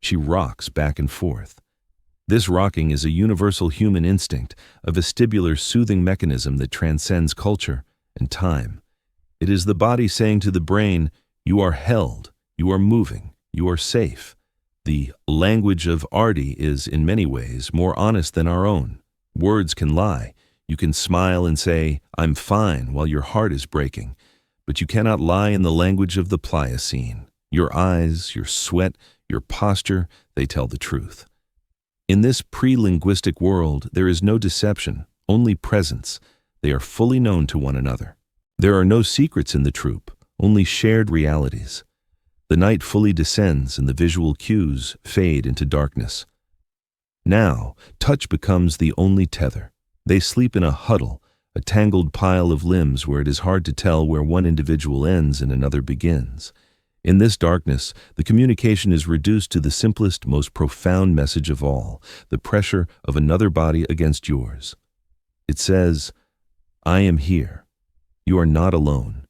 She rocks back and forth. This rocking is a universal human instinct, a vestibular soothing mechanism that transcends culture and time. It is the body saying to the brain, "You are held, you are moving, you are safe." The language of Artie is, in many ways, more honest than our own. Words can lie. You can smile and say, "I'm fine," while your heart is breaking. But you cannot lie in the language of the Pliocene. Your eyes, your sweat, your posture, they tell the truth. In this pre-linguistic world, there is no deception, only presence. They are fully known to one another. There are no secrets in the troupe, only shared realities. The night fully descends and the visual cues fade into darkness. Now, touch becomes the only tether. They sleep in a huddle, a tangled pile of limbs where it is hard to tell where one individual ends and another begins. In this darkness, the communication is reduced to the simplest, most profound message of all, the pressure of another body against yours. It says, "I am here. You are not alone."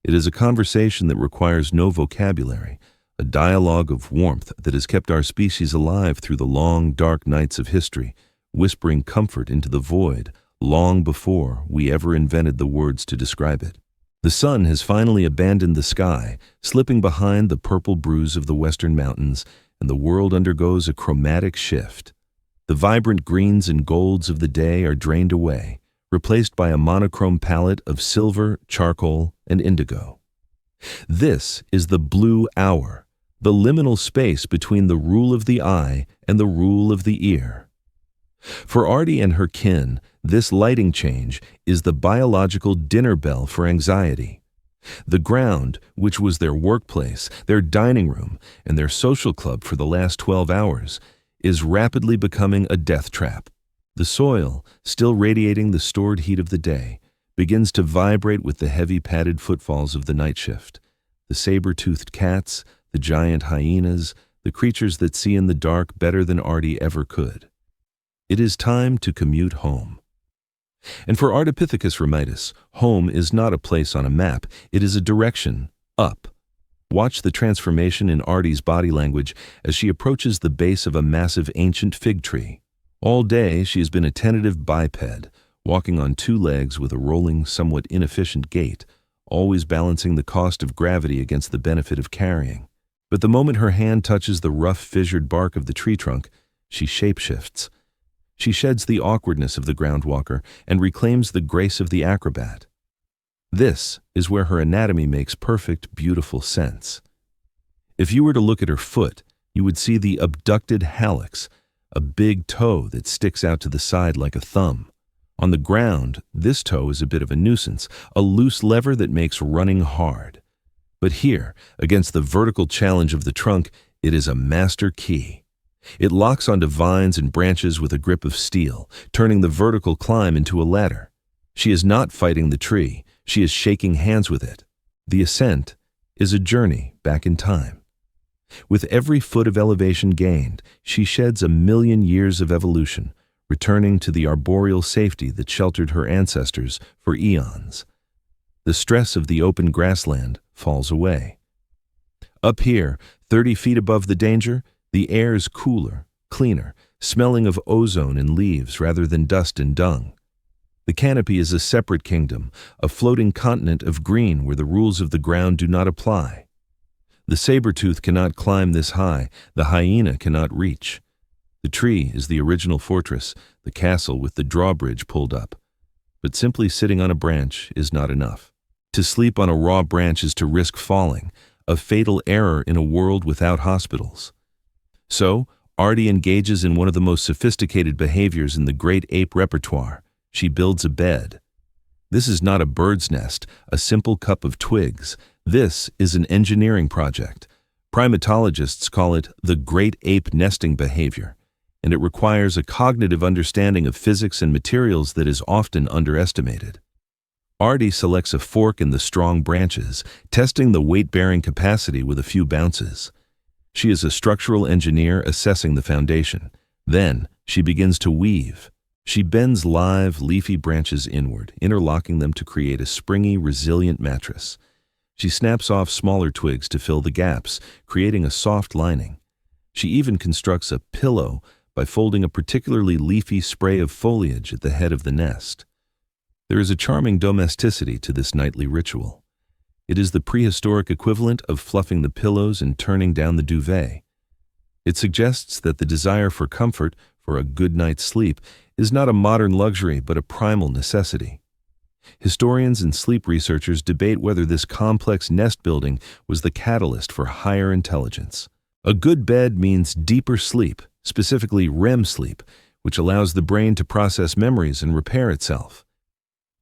It is a conversation that requires no vocabulary, a dialogue of warmth that has kept our species alive through the long, dark nights of history, whispering comfort into the void long before we ever invented the words to describe it. The sun has finally abandoned the sky, slipping behind the purple bruise of the western mountains, and the world undergoes a chromatic shift. The vibrant greens and golds of the day are drained away, replaced by a monochrome palette of silver, charcoal, and indigo. This is the blue hour, the liminal space between the rule of the eye and the rule of the ear. For Artie and her kin, this lighting change is the biological dinner bell for anxiety. The ground, which was their workplace, their dining room, and their social club for the last 12 hours, is rapidly becoming a death trap. The soil, still radiating the stored heat of the day, begins to vibrate with the heavy padded footfalls of the night shift. The saber-toothed cats, the giant hyenas, the creatures that see in the dark better than Artie ever could. It is time to commute home. And for Ardipithecus remitis, home is not a place on a map, it is a direction, up. Watch the transformation in Artie's body language as she approaches the base of a massive ancient fig tree. All day she has been a tentative biped, walking on two legs with a rolling, somewhat inefficient gait, always balancing the cost of gravity against the benefit of carrying. But the moment her hand touches the rough, fissured bark of the tree trunk, she shapeshifts. She sheds the awkwardness of the groundwalker and reclaims the grace of the acrobat. This is where her anatomy makes perfect, beautiful sense. If you were to look at her foot, you would see the abducted hallux, a big toe that sticks out to the side like a thumb. On the ground, this toe is a bit of a nuisance, a loose lever that makes running hard. But here, against the vertical challenge of the trunk, it is a master key. It locks onto vines and branches with a grip of steel, turning the vertical climb into a ladder. She is not fighting the tree, she is shaking hands with it. The ascent is a journey back in time. With every foot of elevation gained, she sheds 1,000,000 years of evolution, returning to the arboreal safety that sheltered her ancestors for eons. The stress of the open grassland falls away. Up here, 30 feet above the danger, the air is cooler, cleaner, smelling of ozone and leaves rather than dust and dung. The canopy is a separate kingdom, a floating continent of green where the rules of the ground do not apply. The saber-tooth cannot climb this high, the hyena cannot reach. The tree is the original fortress, the castle with the drawbridge pulled up. But simply sitting on a branch is not enough. To sleep on a raw branch is to risk falling, a fatal error in a world without hospitals. So, Artie engages in one of the most sophisticated behaviors in the great ape repertoire. She builds a bed. This is not a bird's nest, a simple cup of twigs. This is an engineering project. Primatologists call it the great ape nesting behavior, and it requires a cognitive understanding of physics and materials that is often underestimated. Artie selects a fork in the strong branches, testing the weight-bearing capacity with a few bounces. She is a structural engineer assessing the foundation. Then, she begins to weave. She bends live, leafy branches inward, interlocking them to create a springy, resilient mattress. She snaps off smaller twigs to fill the gaps, creating a soft lining. She even constructs a pillow by folding a particularly leafy spray of foliage at the head of the nest. There is a charming domesticity to this nightly ritual. It is the prehistoric equivalent of fluffing the pillows and turning down the duvet. It suggests that the desire for comfort, for a good night's sleep, is not a modern luxury but a primal necessity. Historians and sleep researchers debate whether this complex nest building was the catalyst for higher intelligence. A good bed means deeper sleep, specifically REM sleep, which allows the brain to process memories and repair itself.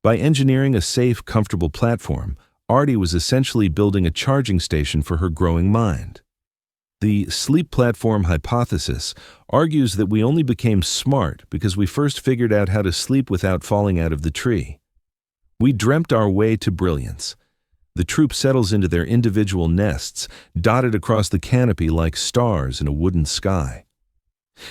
By engineering a safe, comfortable platform, Artie was essentially building a charging station for her growing mind. The sleep platform hypothesis argues that we only became smart because we first figured out how to sleep without falling out of the tree. We dreamt our way to brilliance. The troop settles into their individual nests, dotted across the canopy like stars in a wooden sky.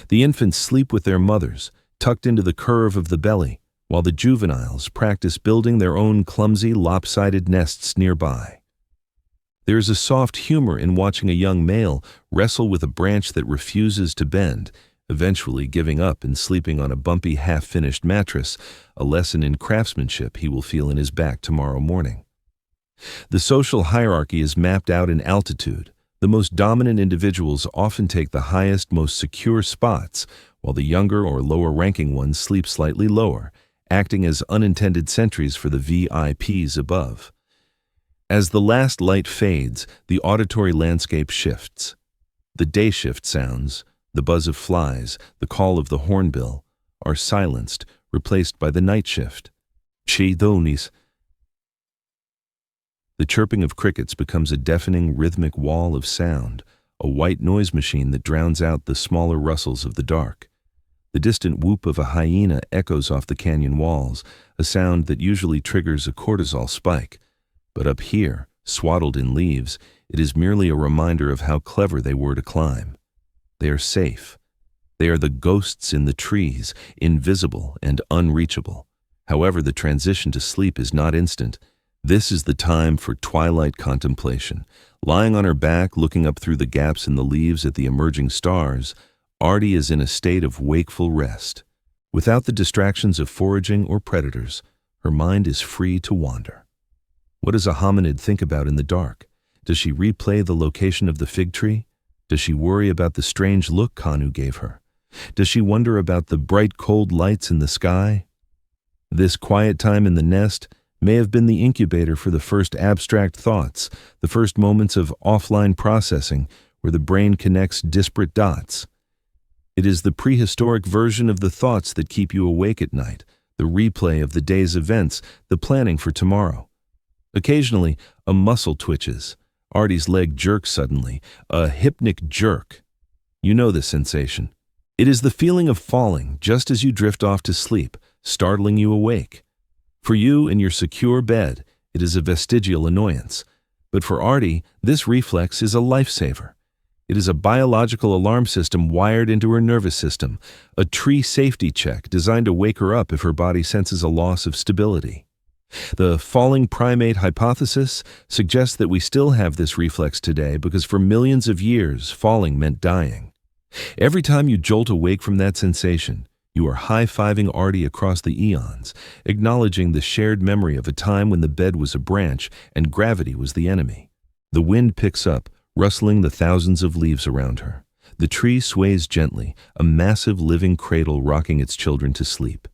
The infants sleep with their mothers, tucked into the curve of the belly, while the juveniles practice building their own clumsy, lopsided nests nearby. There is a soft humor in watching a young male wrestle with a branch that refuses to bend, eventually giving up and sleeping on a bumpy, half-finished mattress, a lesson in craftsmanship he will feel in his back tomorrow morning. The social hierarchy is mapped out in altitude. The most dominant individuals often take the highest, most secure spots, while the younger or lower-ranking ones sleep slightly lower, acting as unintended sentries for the VIPs above. As the last light fades, the auditory landscape shifts. The day shift sounds, the buzz of flies, the call of the hornbill, are silenced, replaced by the night shift. Chidonis. The chirping of crickets becomes a deafening rhythmic wall of sound, a white noise machine that drowns out the smaller rustles of the dark. The distant whoop of a hyena echoes off the canyon walls, a sound that usually triggers a cortisol spike. But up here, swaddled in leaves, it is merely a reminder of how clever they were to climb. They are safe. They are the ghosts in the trees, invisible and unreachable. However, the transition to sleep is not instant. This is the time for twilight contemplation. Lying on her back, looking up through the gaps in the leaves at the emerging stars, Artie is in a state of wakeful rest. Without the distractions of foraging or predators, her mind is free to wander. What does a hominid think about in the dark? Does she replay the location of the fig tree? Does she worry about the strange look Kanu gave her? Does she wonder about the bright, cold lights in the sky? This quiet time in the nest may have been the incubator for the first abstract thoughts, the first moments of offline processing where the brain connects disparate dots. It is the prehistoric version of the thoughts that keep you awake at night, the replay of the day's events, the planning for tomorrow. Occasionally, a muscle twitches. Artie's leg jerks suddenly, a hypnic jerk. You know the sensation. It is the feeling of falling just as you drift off to sleep, startling you awake. For you in your secure bed, it is a vestigial annoyance. But for Artie, this reflex is a lifesaver. It is a biological alarm system wired into her nervous system, a tree safety check designed to wake her up if her body senses a loss of stability. The falling primate hypothesis suggests that we still have this reflex today because for millions of years, falling meant dying. Every time you jolt awake from that sensation, you are high-fiving Artie across the eons, acknowledging the shared memory of a time when the bed was a branch and gravity was the enemy. The wind picks up, rustling the thousands of leaves around her. The tree sways gently, a massive living cradle rocking its children to sleep.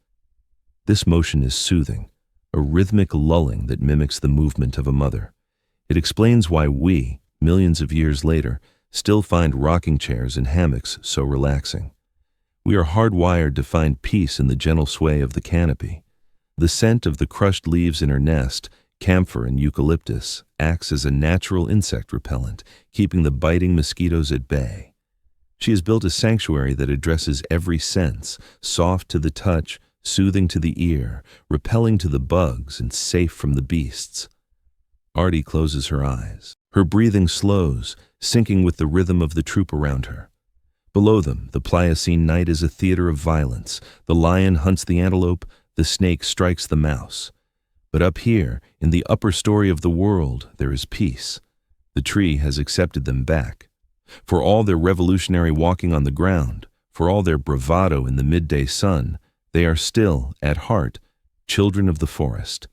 This motion is soothing, a rhythmic lulling that mimics the movement of a mother. It explains why we, millions of years later, still find rocking chairs and hammocks so relaxing. We are hardwired to find peace in the gentle sway of the canopy. The scent of the crushed leaves in her nest, camphor and eucalyptus, acts as a natural insect repellent, keeping the biting mosquitoes at bay. She has built a sanctuary that addresses every sense, soft to the touch, soothing to the ear, repelling to the bugs, and safe from the beasts. Artie closes her eyes. Her breathing slows, syncing with the rhythm of the troop around her. Below them, the Pliocene night is a theater of violence. The lion hunts the antelope, the snake strikes the mouse. But up here, in the upper story of the world, there is peace. The tree has accepted them back. For all their revolutionary walking on the ground, for all their bravado in the midday sun, they are still, at heart, children of the forest.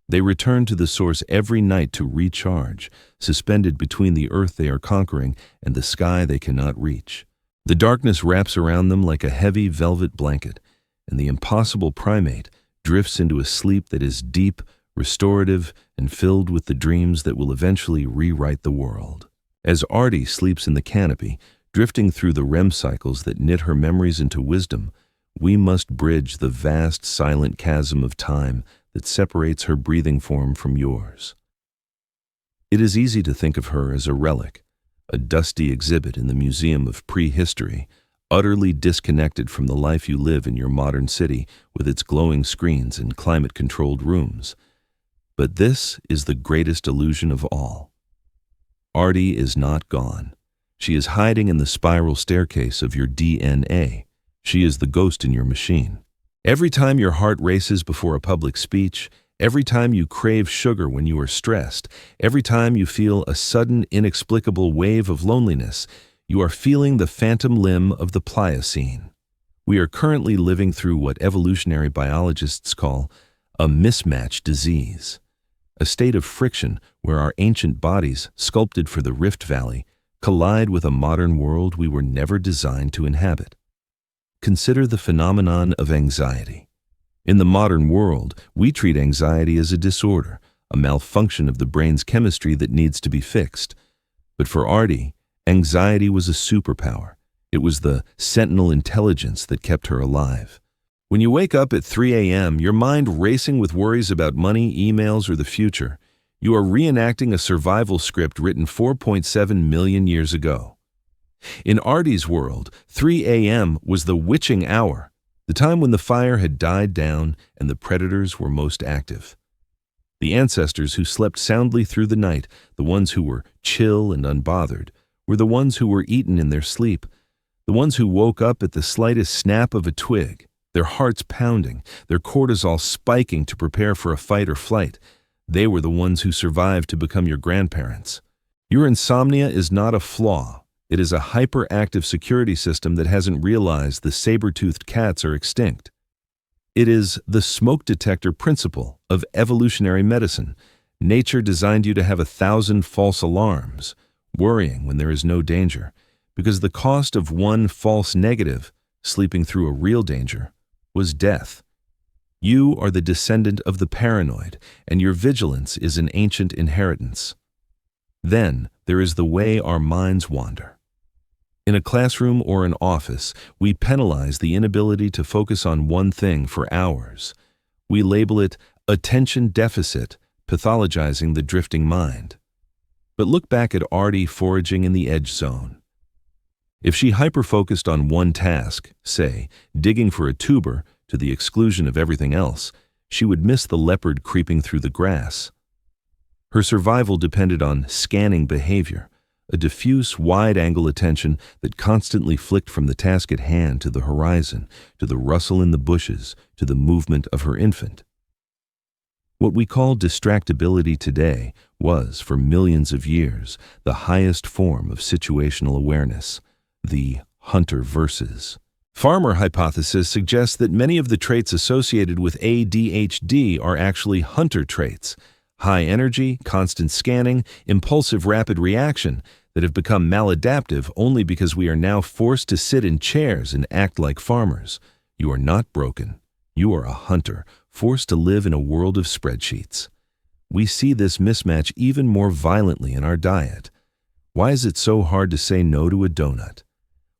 They return to the source every night to recharge, suspended between the earth they are conquering and the sky they cannot reach. The darkness wraps around them like a heavy velvet blanket, and the impossible primate drifts into a sleep that is deep, restorative, and filled with the dreams that will eventually rewrite the world. As Artie sleeps in the canopy, drifting through the REM cycles that knit her memories into wisdom, we must bridge the vast, silent chasm of time that separates her breathing form from yours. It is easy to think of her as a relic, a dusty exhibit in the Museum of Prehistory, utterly disconnected from the life you live in your modern city with its glowing screens and climate-controlled rooms. But this is the greatest illusion of all. Artie is not gone. She is hiding in the spiral staircase of your DNA. She is the ghost in your machine. Every time your heart races before a public speech, every time you crave sugar when you are stressed, every time you feel a sudden, inexplicable wave of loneliness, you are feeling the phantom limb of the Pliocene. We are currently living through what evolutionary biologists call a mismatch disease, a state of friction where our ancient bodies, sculpted for the Rift Valley, collide with a modern world we were never designed to inhabit. Consider the phenomenon of anxiety. In the modern world, we treat anxiety as a disorder, a malfunction of the brain's chemistry that needs to be fixed. But for Artie, anxiety was a superpower. It was the sentinel intelligence that kept her alive. When you wake up at 3 a.m., your mind racing with worries about money, emails, or the future, you are reenacting a survival script written 4.7 million years ago. In Artie's world, 3 a.m. was the witching hour, the time when the fire had died down and the predators were most active. The ancestors who slept soundly through the night, the ones who were chill and unbothered, were the ones who were eaten in their sleep, the ones who woke up at the slightest snap of a twig, their hearts pounding, their cortisol spiking to prepare for a fight or flight. They were the ones who survived to become your grandparents. Your insomnia is not a flaw. It is a hyperactive security system that hasn't realized the saber-toothed cats are extinct. It is the smoke detector principle of evolutionary medicine. Nature designed you to have 1,000 false alarms, worrying when there is no danger, because the cost of one false negative, sleeping through a real danger, was death. You are the descendant of the paranoid, and your vigilance is an ancient inheritance. Then there is the way our minds wander. In a classroom or an office, we penalize the inability to focus on one thing for hours. We label it attention deficit, pathologizing the drifting mind. But look back at Artie foraging in the edge zone. If she hyper-focused on one task, say, digging for a tuber, to the exclusion of everything else, she would miss the leopard creeping through the grass. Her survival depended on scanning behavior, a diffuse, wide-angle attention that constantly flicked from the task at hand to the horizon, to the rustle in the bushes, to the movement of her infant. What we call distractibility today was, for millions of years, the highest form of situational awareness, the hunter-versus. Farmer hypothesis suggests that many of the traits associated with ADHD are actually hunter traits, high energy, constant scanning, impulsive rapid reaction, that have become maladaptive only because we are now forced to sit in chairs and act like farmers. You are not broken. You are a hunter, forced to live in a world of spreadsheets. We see this mismatch even more violently in our diet. Why is it so hard to say no to a donut?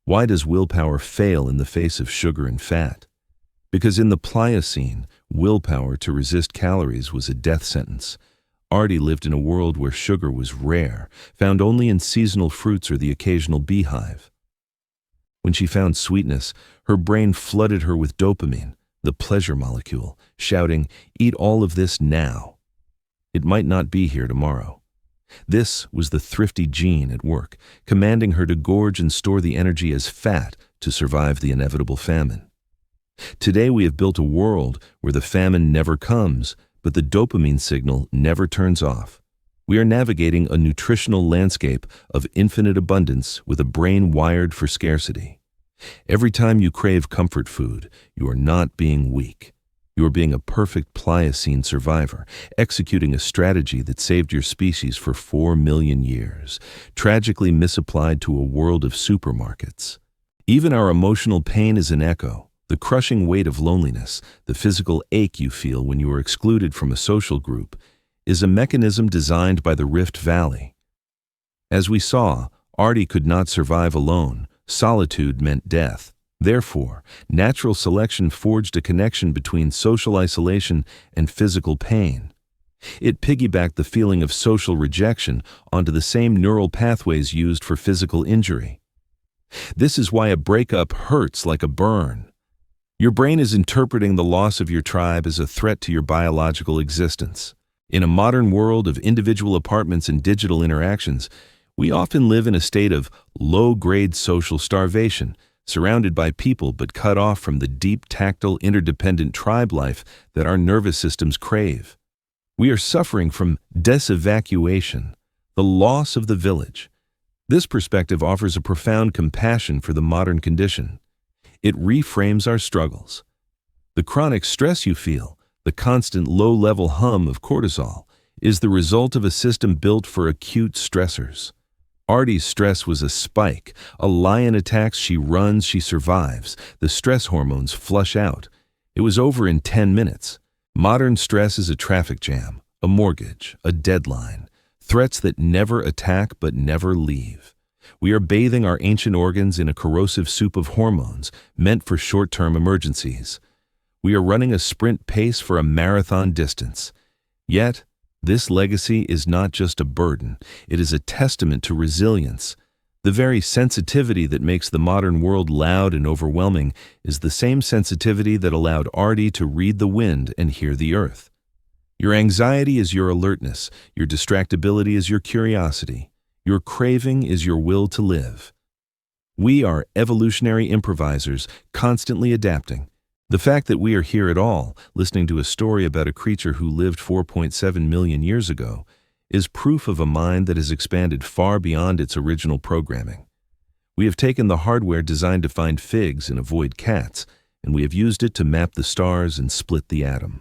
Why does willpower fail in the face of sugar and fat? Because in the Pliocene, willpower to resist calories was a death sentence. Artie lived in a world where sugar was rare, found only in seasonal fruits or the occasional beehive. When she found sweetness, her brain flooded her with dopamine, the pleasure molecule, shouting, "Eat all of this now." It might not be here tomorrow. This was the thrifty gene at work, commanding her to gorge and store the energy as fat to survive the inevitable famine. Today we have built a world where the famine never comes, but the dopamine signal never turns off. We are navigating a nutritional landscape of infinite abundance with a brain wired for scarcity. Every time you crave comfort food, you are not being weak. You are being a perfect Pliocene survivor, executing a strategy that saved your species for 4 million years, tragically misapplied to a world of supermarkets. Even our emotional pain is an echo. The crushing weight of loneliness, the physical ache you feel when you are excluded from a social group, is a mechanism designed by the Rift Valley. As we saw, Artie could not survive alone. Solitude meant death. Therefore, natural selection forged a connection between social isolation and physical pain. It piggybacked the feeling of social rejection onto the same neural pathways used for physical injury. This is why a breakup hurts like a burn. Your brain is interpreting the loss of your tribe as a threat to your biological existence. In a modern world of individual apartments and digital interactions, we often live in a state of low-grade social starvation, surrounded by people but cut off from the deep, tactile, interdependent tribe life that our nervous systems crave. We are suffering from desevacuation, the loss of the village. This perspective offers a profound compassion for the modern condition. It reframes our struggles. The chronic stress you feel, the constant low-level hum of cortisol, is the result of a system built for acute stressors. Artie's stress was a spike. A lion attacks, she runs, she survives. The stress hormones flush out. It was over in 10 minutes. Modern stress is a traffic jam, a mortgage, a deadline, threats that never attack but never leave. We are bathing our ancient organs in a corrosive soup of hormones meant for short-term emergencies. We are running a sprint pace for a marathon distance. Yet, this legacy is not just a burden, it is a testament to resilience. The very sensitivity that makes the modern world loud and overwhelming is the same sensitivity that allowed Artie to read the wind and hear the earth. Your anxiety is your alertness, your distractibility is your curiosity, your craving is your will to live. We are evolutionary improvisers, constantly adapting. The fact that we are here at all, listening to a story about a creature who lived 4.7 million years ago, is proof of a mind that has expanded far beyond its original programming. We have taken the hardware designed to find figs and avoid cats, and we have used it to map the stars and split the atom.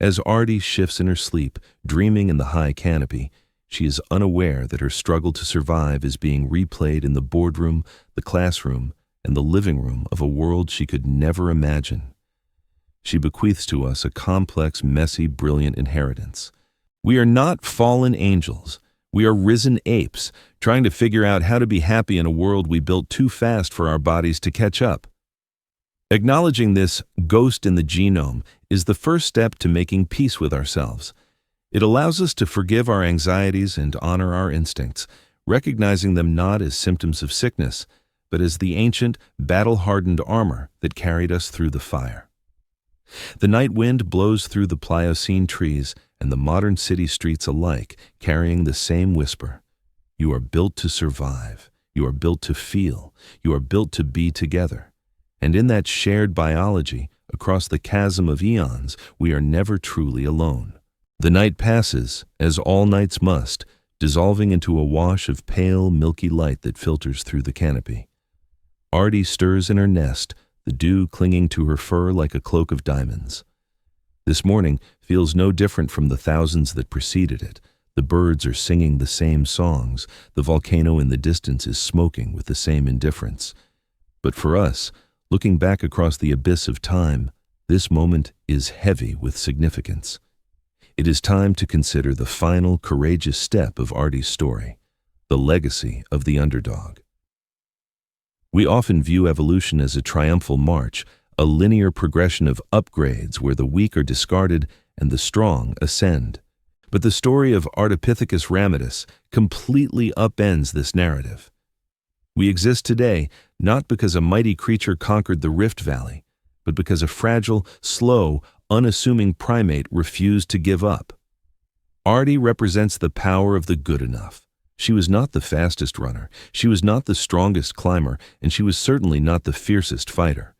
As Artie shifts in her sleep, dreaming in the high canopy, she is unaware that her struggle to survive is being replayed in the boardroom, the classroom, and the living room of a world she could never imagine. She bequeaths to us a complex, messy, brilliant inheritance. We are not fallen angels. We are risen apes, trying to figure out how to be happy in a world we built too fast for our bodies to catch up. Acknowledging this ghost in the genome is the first step to making peace with ourselves. It allows us to forgive our anxieties and honor our instincts, recognizing them not as symptoms of sickness, but as the ancient, battle-hardened armor that carried us through the fire. The night wind blows through the Pliocene trees and the modern city streets alike, carrying the same whisper. You are built to survive. You are built to feel. You are built to be together. And in that shared biology, across the chasm of eons, we are never truly alone. The night passes, as all nights must, dissolving into a wash of pale, milky light that filters through the canopy. Artie stirs in her nest, the dew clinging to her fur like a cloak of diamonds. This morning feels no different from the thousands that preceded it. The birds are singing the same songs. The volcano in the distance is smoking with the same indifference. But for us, looking back across the abyss of time, this moment is heavy with significance. It is time to consider the final courageous step of Artie's story, the legacy of the underdog. We often view evolution as a triumphal march, a linear progression of upgrades where the weak are discarded and the strong ascend. But the story of Ardipithecus ramidus completely upends this narrative. We exist today not because a mighty creature conquered the Rift Valley, but because a fragile, slow, unassuming primate refused to give up. Artie represents the power of the good enough. She was not the fastest runner, she was not the strongest climber, and she was certainly not the fiercest fighter.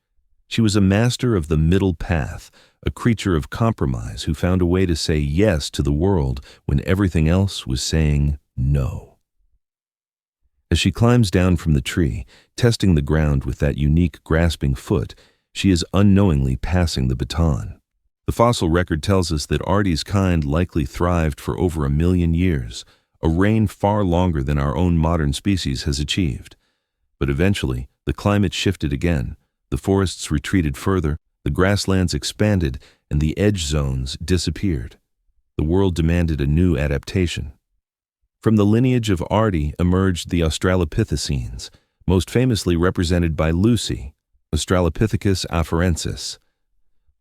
She was a master of the middle path, a creature of compromise who found a way to say yes to the world when everything else was saying no. As she climbs down from the tree, testing the ground with that unique grasping foot, she is unknowingly passing the baton. The fossil record tells us that Artie's kind likely thrived for over 1 million years, a reign far longer than our own modern species has achieved. But eventually, the climate shifted again, the forests retreated further, the grasslands expanded, and the edge zones disappeared. The world demanded a new adaptation. From the lineage of Artie emerged the Australopithecines, most famously represented by Lucy, Australopithecus afarensis.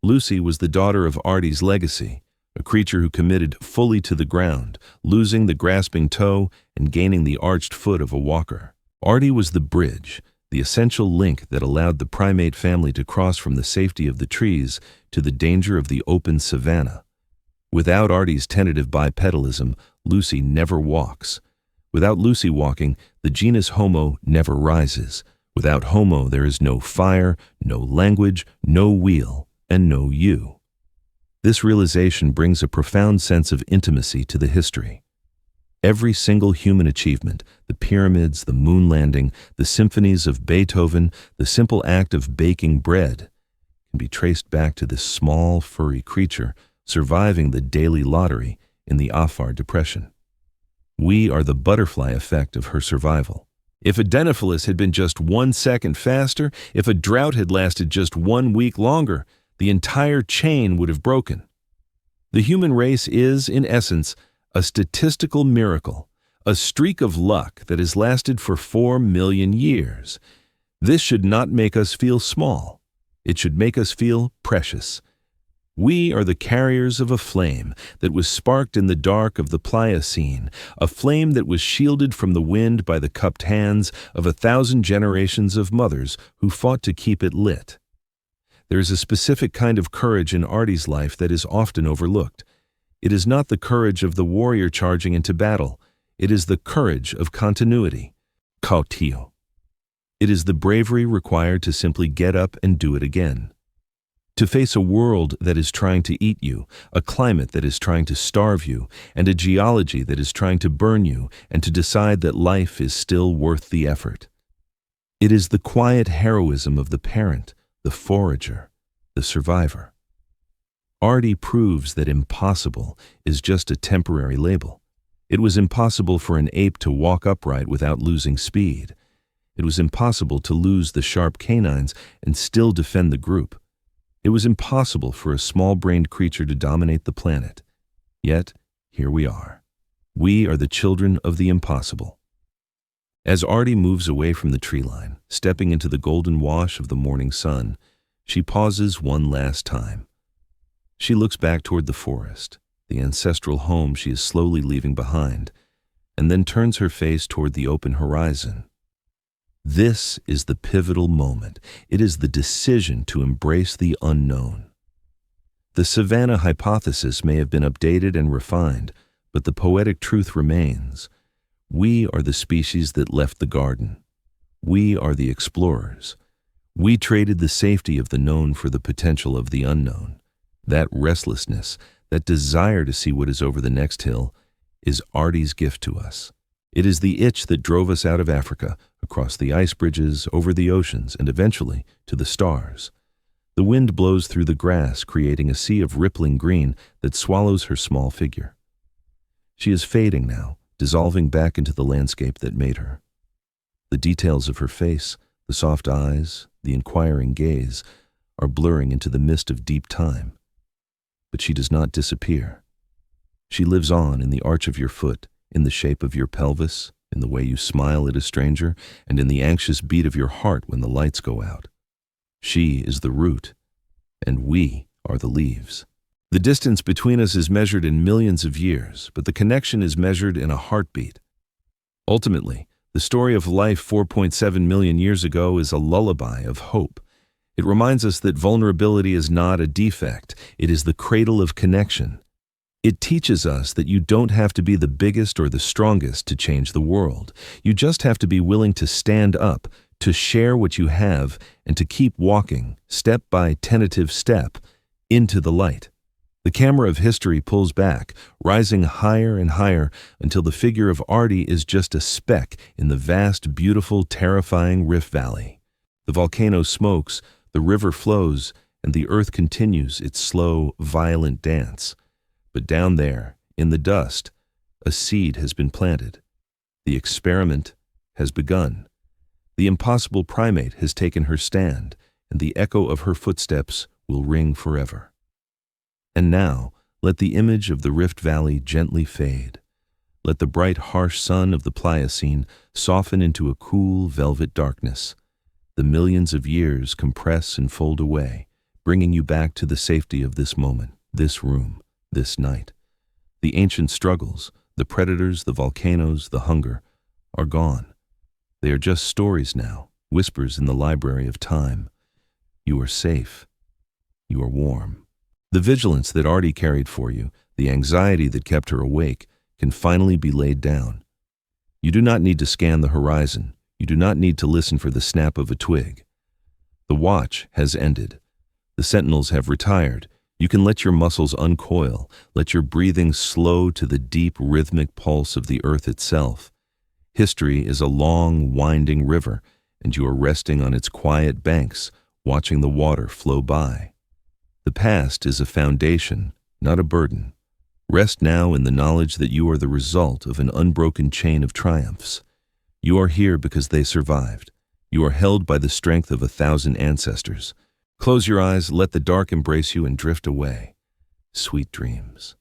Lucy was the daughter of Artie's legacy, a creature who committed fully to the ground, losing the grasping toe and gaining the arched foot of a walker. Artie was the bridge, the essential link that allowed the primate family to cross from the safety of the trees to the danger of the open savanna. Without Artie's tentative bipedalism, Lucy never walks. Without Lucy walking, the genus Homo never rises. Without Homo, there is no fire, no language, no wheel, and no you. This realization brings a profound sense of intimacy to the history. Every single human achievement, the pyramids, the moon landing, the symphonies of Beethoven, the simple act of baking bread, can be traced back to this small, furry creature surviving the daily lottery in the Afar Depression. We are the butterfly effect of her survival. If Adenophilis had been just 1 second faster, if a drought had lasted just 1 week longer, the entire chain would have broken. The human race is, in essence, a statistical miracle, a streak of luck that has lasted for 4 million years. This should not make us feel small. It should make us feel precious. We are the carriers of a flame that was sparked in the dark of the Pliocene, a flame that was shielded from the wind by the cupped hands of 1,000 generations of mothers who fought to keep it lit. There is a specific kind of courage in Artie's life that is often overlooked. It is not the courage of the warrior charging into battle. It is the courage of continuity, kautio. It is the bravery required to simply get up and do it again. To face a world that is trying to eat you, a climate that is trying to starve you, and a geology that is trying to burn you, and to decide that life is still worth the effort. It is the quiet heroism of the parent, the forager, the survivor. Artie proves that impossible is just a temporary label. It was impossible for an ape to walk upright without losing speed. It was impossible to lose the sharp canines and still defend the group. It was impossible for a small-brained creature to dominate the planet. Yet, here we are. We are the children of the impossible. As Artie moves away from the tree line, stepping into the golden wash of the morning sun, she pauses one last time. She looks back toward the forest, the ancestral home she is slowly leaving behind, and then turns her face toward the open horizon. This is the pivotal moment. It is the decision to embrace the unknown. The savanna hypothesis may have been updated and refined, but the poetic truth remains. We are the species that left the garden. We are the explorers. We traded the safety of the known for the potential of the unknown. That restlessness, that desire to see what is over the next hill, is Artie's gift to us. It is the itch that drove us out of Africa, across the ice bridges, over the oceans, and eventually to the stars. The wind blows through the grass, creating a sea of rippling green that swallows her small figure. She is fading now, dissolving back into the landscape that made her. The details of her face, the soft eyes, the inquiring gaze, are blurring into the mist of deep time. But she does not disappear. She lives on in the arch of your foot, in the shape of your pelvis, in the way you smile at a stranger, and in the anxious beat of your heart when the lights go out. She is the root, and we are the leaves. The distance between us is measured in millions of years, but the connection is measured in a heartbeat. Ultimately, the story of life 4.7 million years ago is a lullaby of hope. It reminds us that vulnerability is not a defect, it is the cradle of connection. It teaches us that you don't have to be the biggest or the strongest to change the world. You just have to be willing to stand up, to share what you have, and to keep walking, step by tentative step, into the light. The camera of history pulls back, rising higher and higher until the figure of Artie is just a speck in the vast, beautiful, terrifying Rift Valley. The volcano smokes, the river flows, and the earth continues its slow, violent dance. But down there, in the dust, a seed has been planted. The experiment has begun. The impossible primate has taken her stand, and the echo of her footsteps will ring forever. And now, let the image of the Rift Valley gently fade. Let the bright, harsh sun of the Pliocene soften into a cool, velvet darkness. The millions of years compress and fold away, bringing you back to the safety of this moment, this room, this night. The ancient struggles, the predators, the volcanoes, the hunger, are gone. They are just stories now, whispers in the library of time. You are safe. You are warm. The vigilance that Artie carried for you, the anxiety that kept her awake, can finally be laid down. You do not need to scan the horizon. You do not need to listen for the snap of a twig. The watch has ended. The sentinels have retired. You can let your muscles uncoil, let your breathing slow to the deep rhythmic pulse of the earth itself. History is a long, winding river, and you are resting on its quiet banks, watching the water flow by. The past is a foundation, not a burden. Rest now in the knowledge that you are the result of an unbroken chain of triumphs. You are here because they survived. You are held by the strength of 1,000 ancestors. Close your eyes, let the dark embrace you, and drift away. Sweet dreams.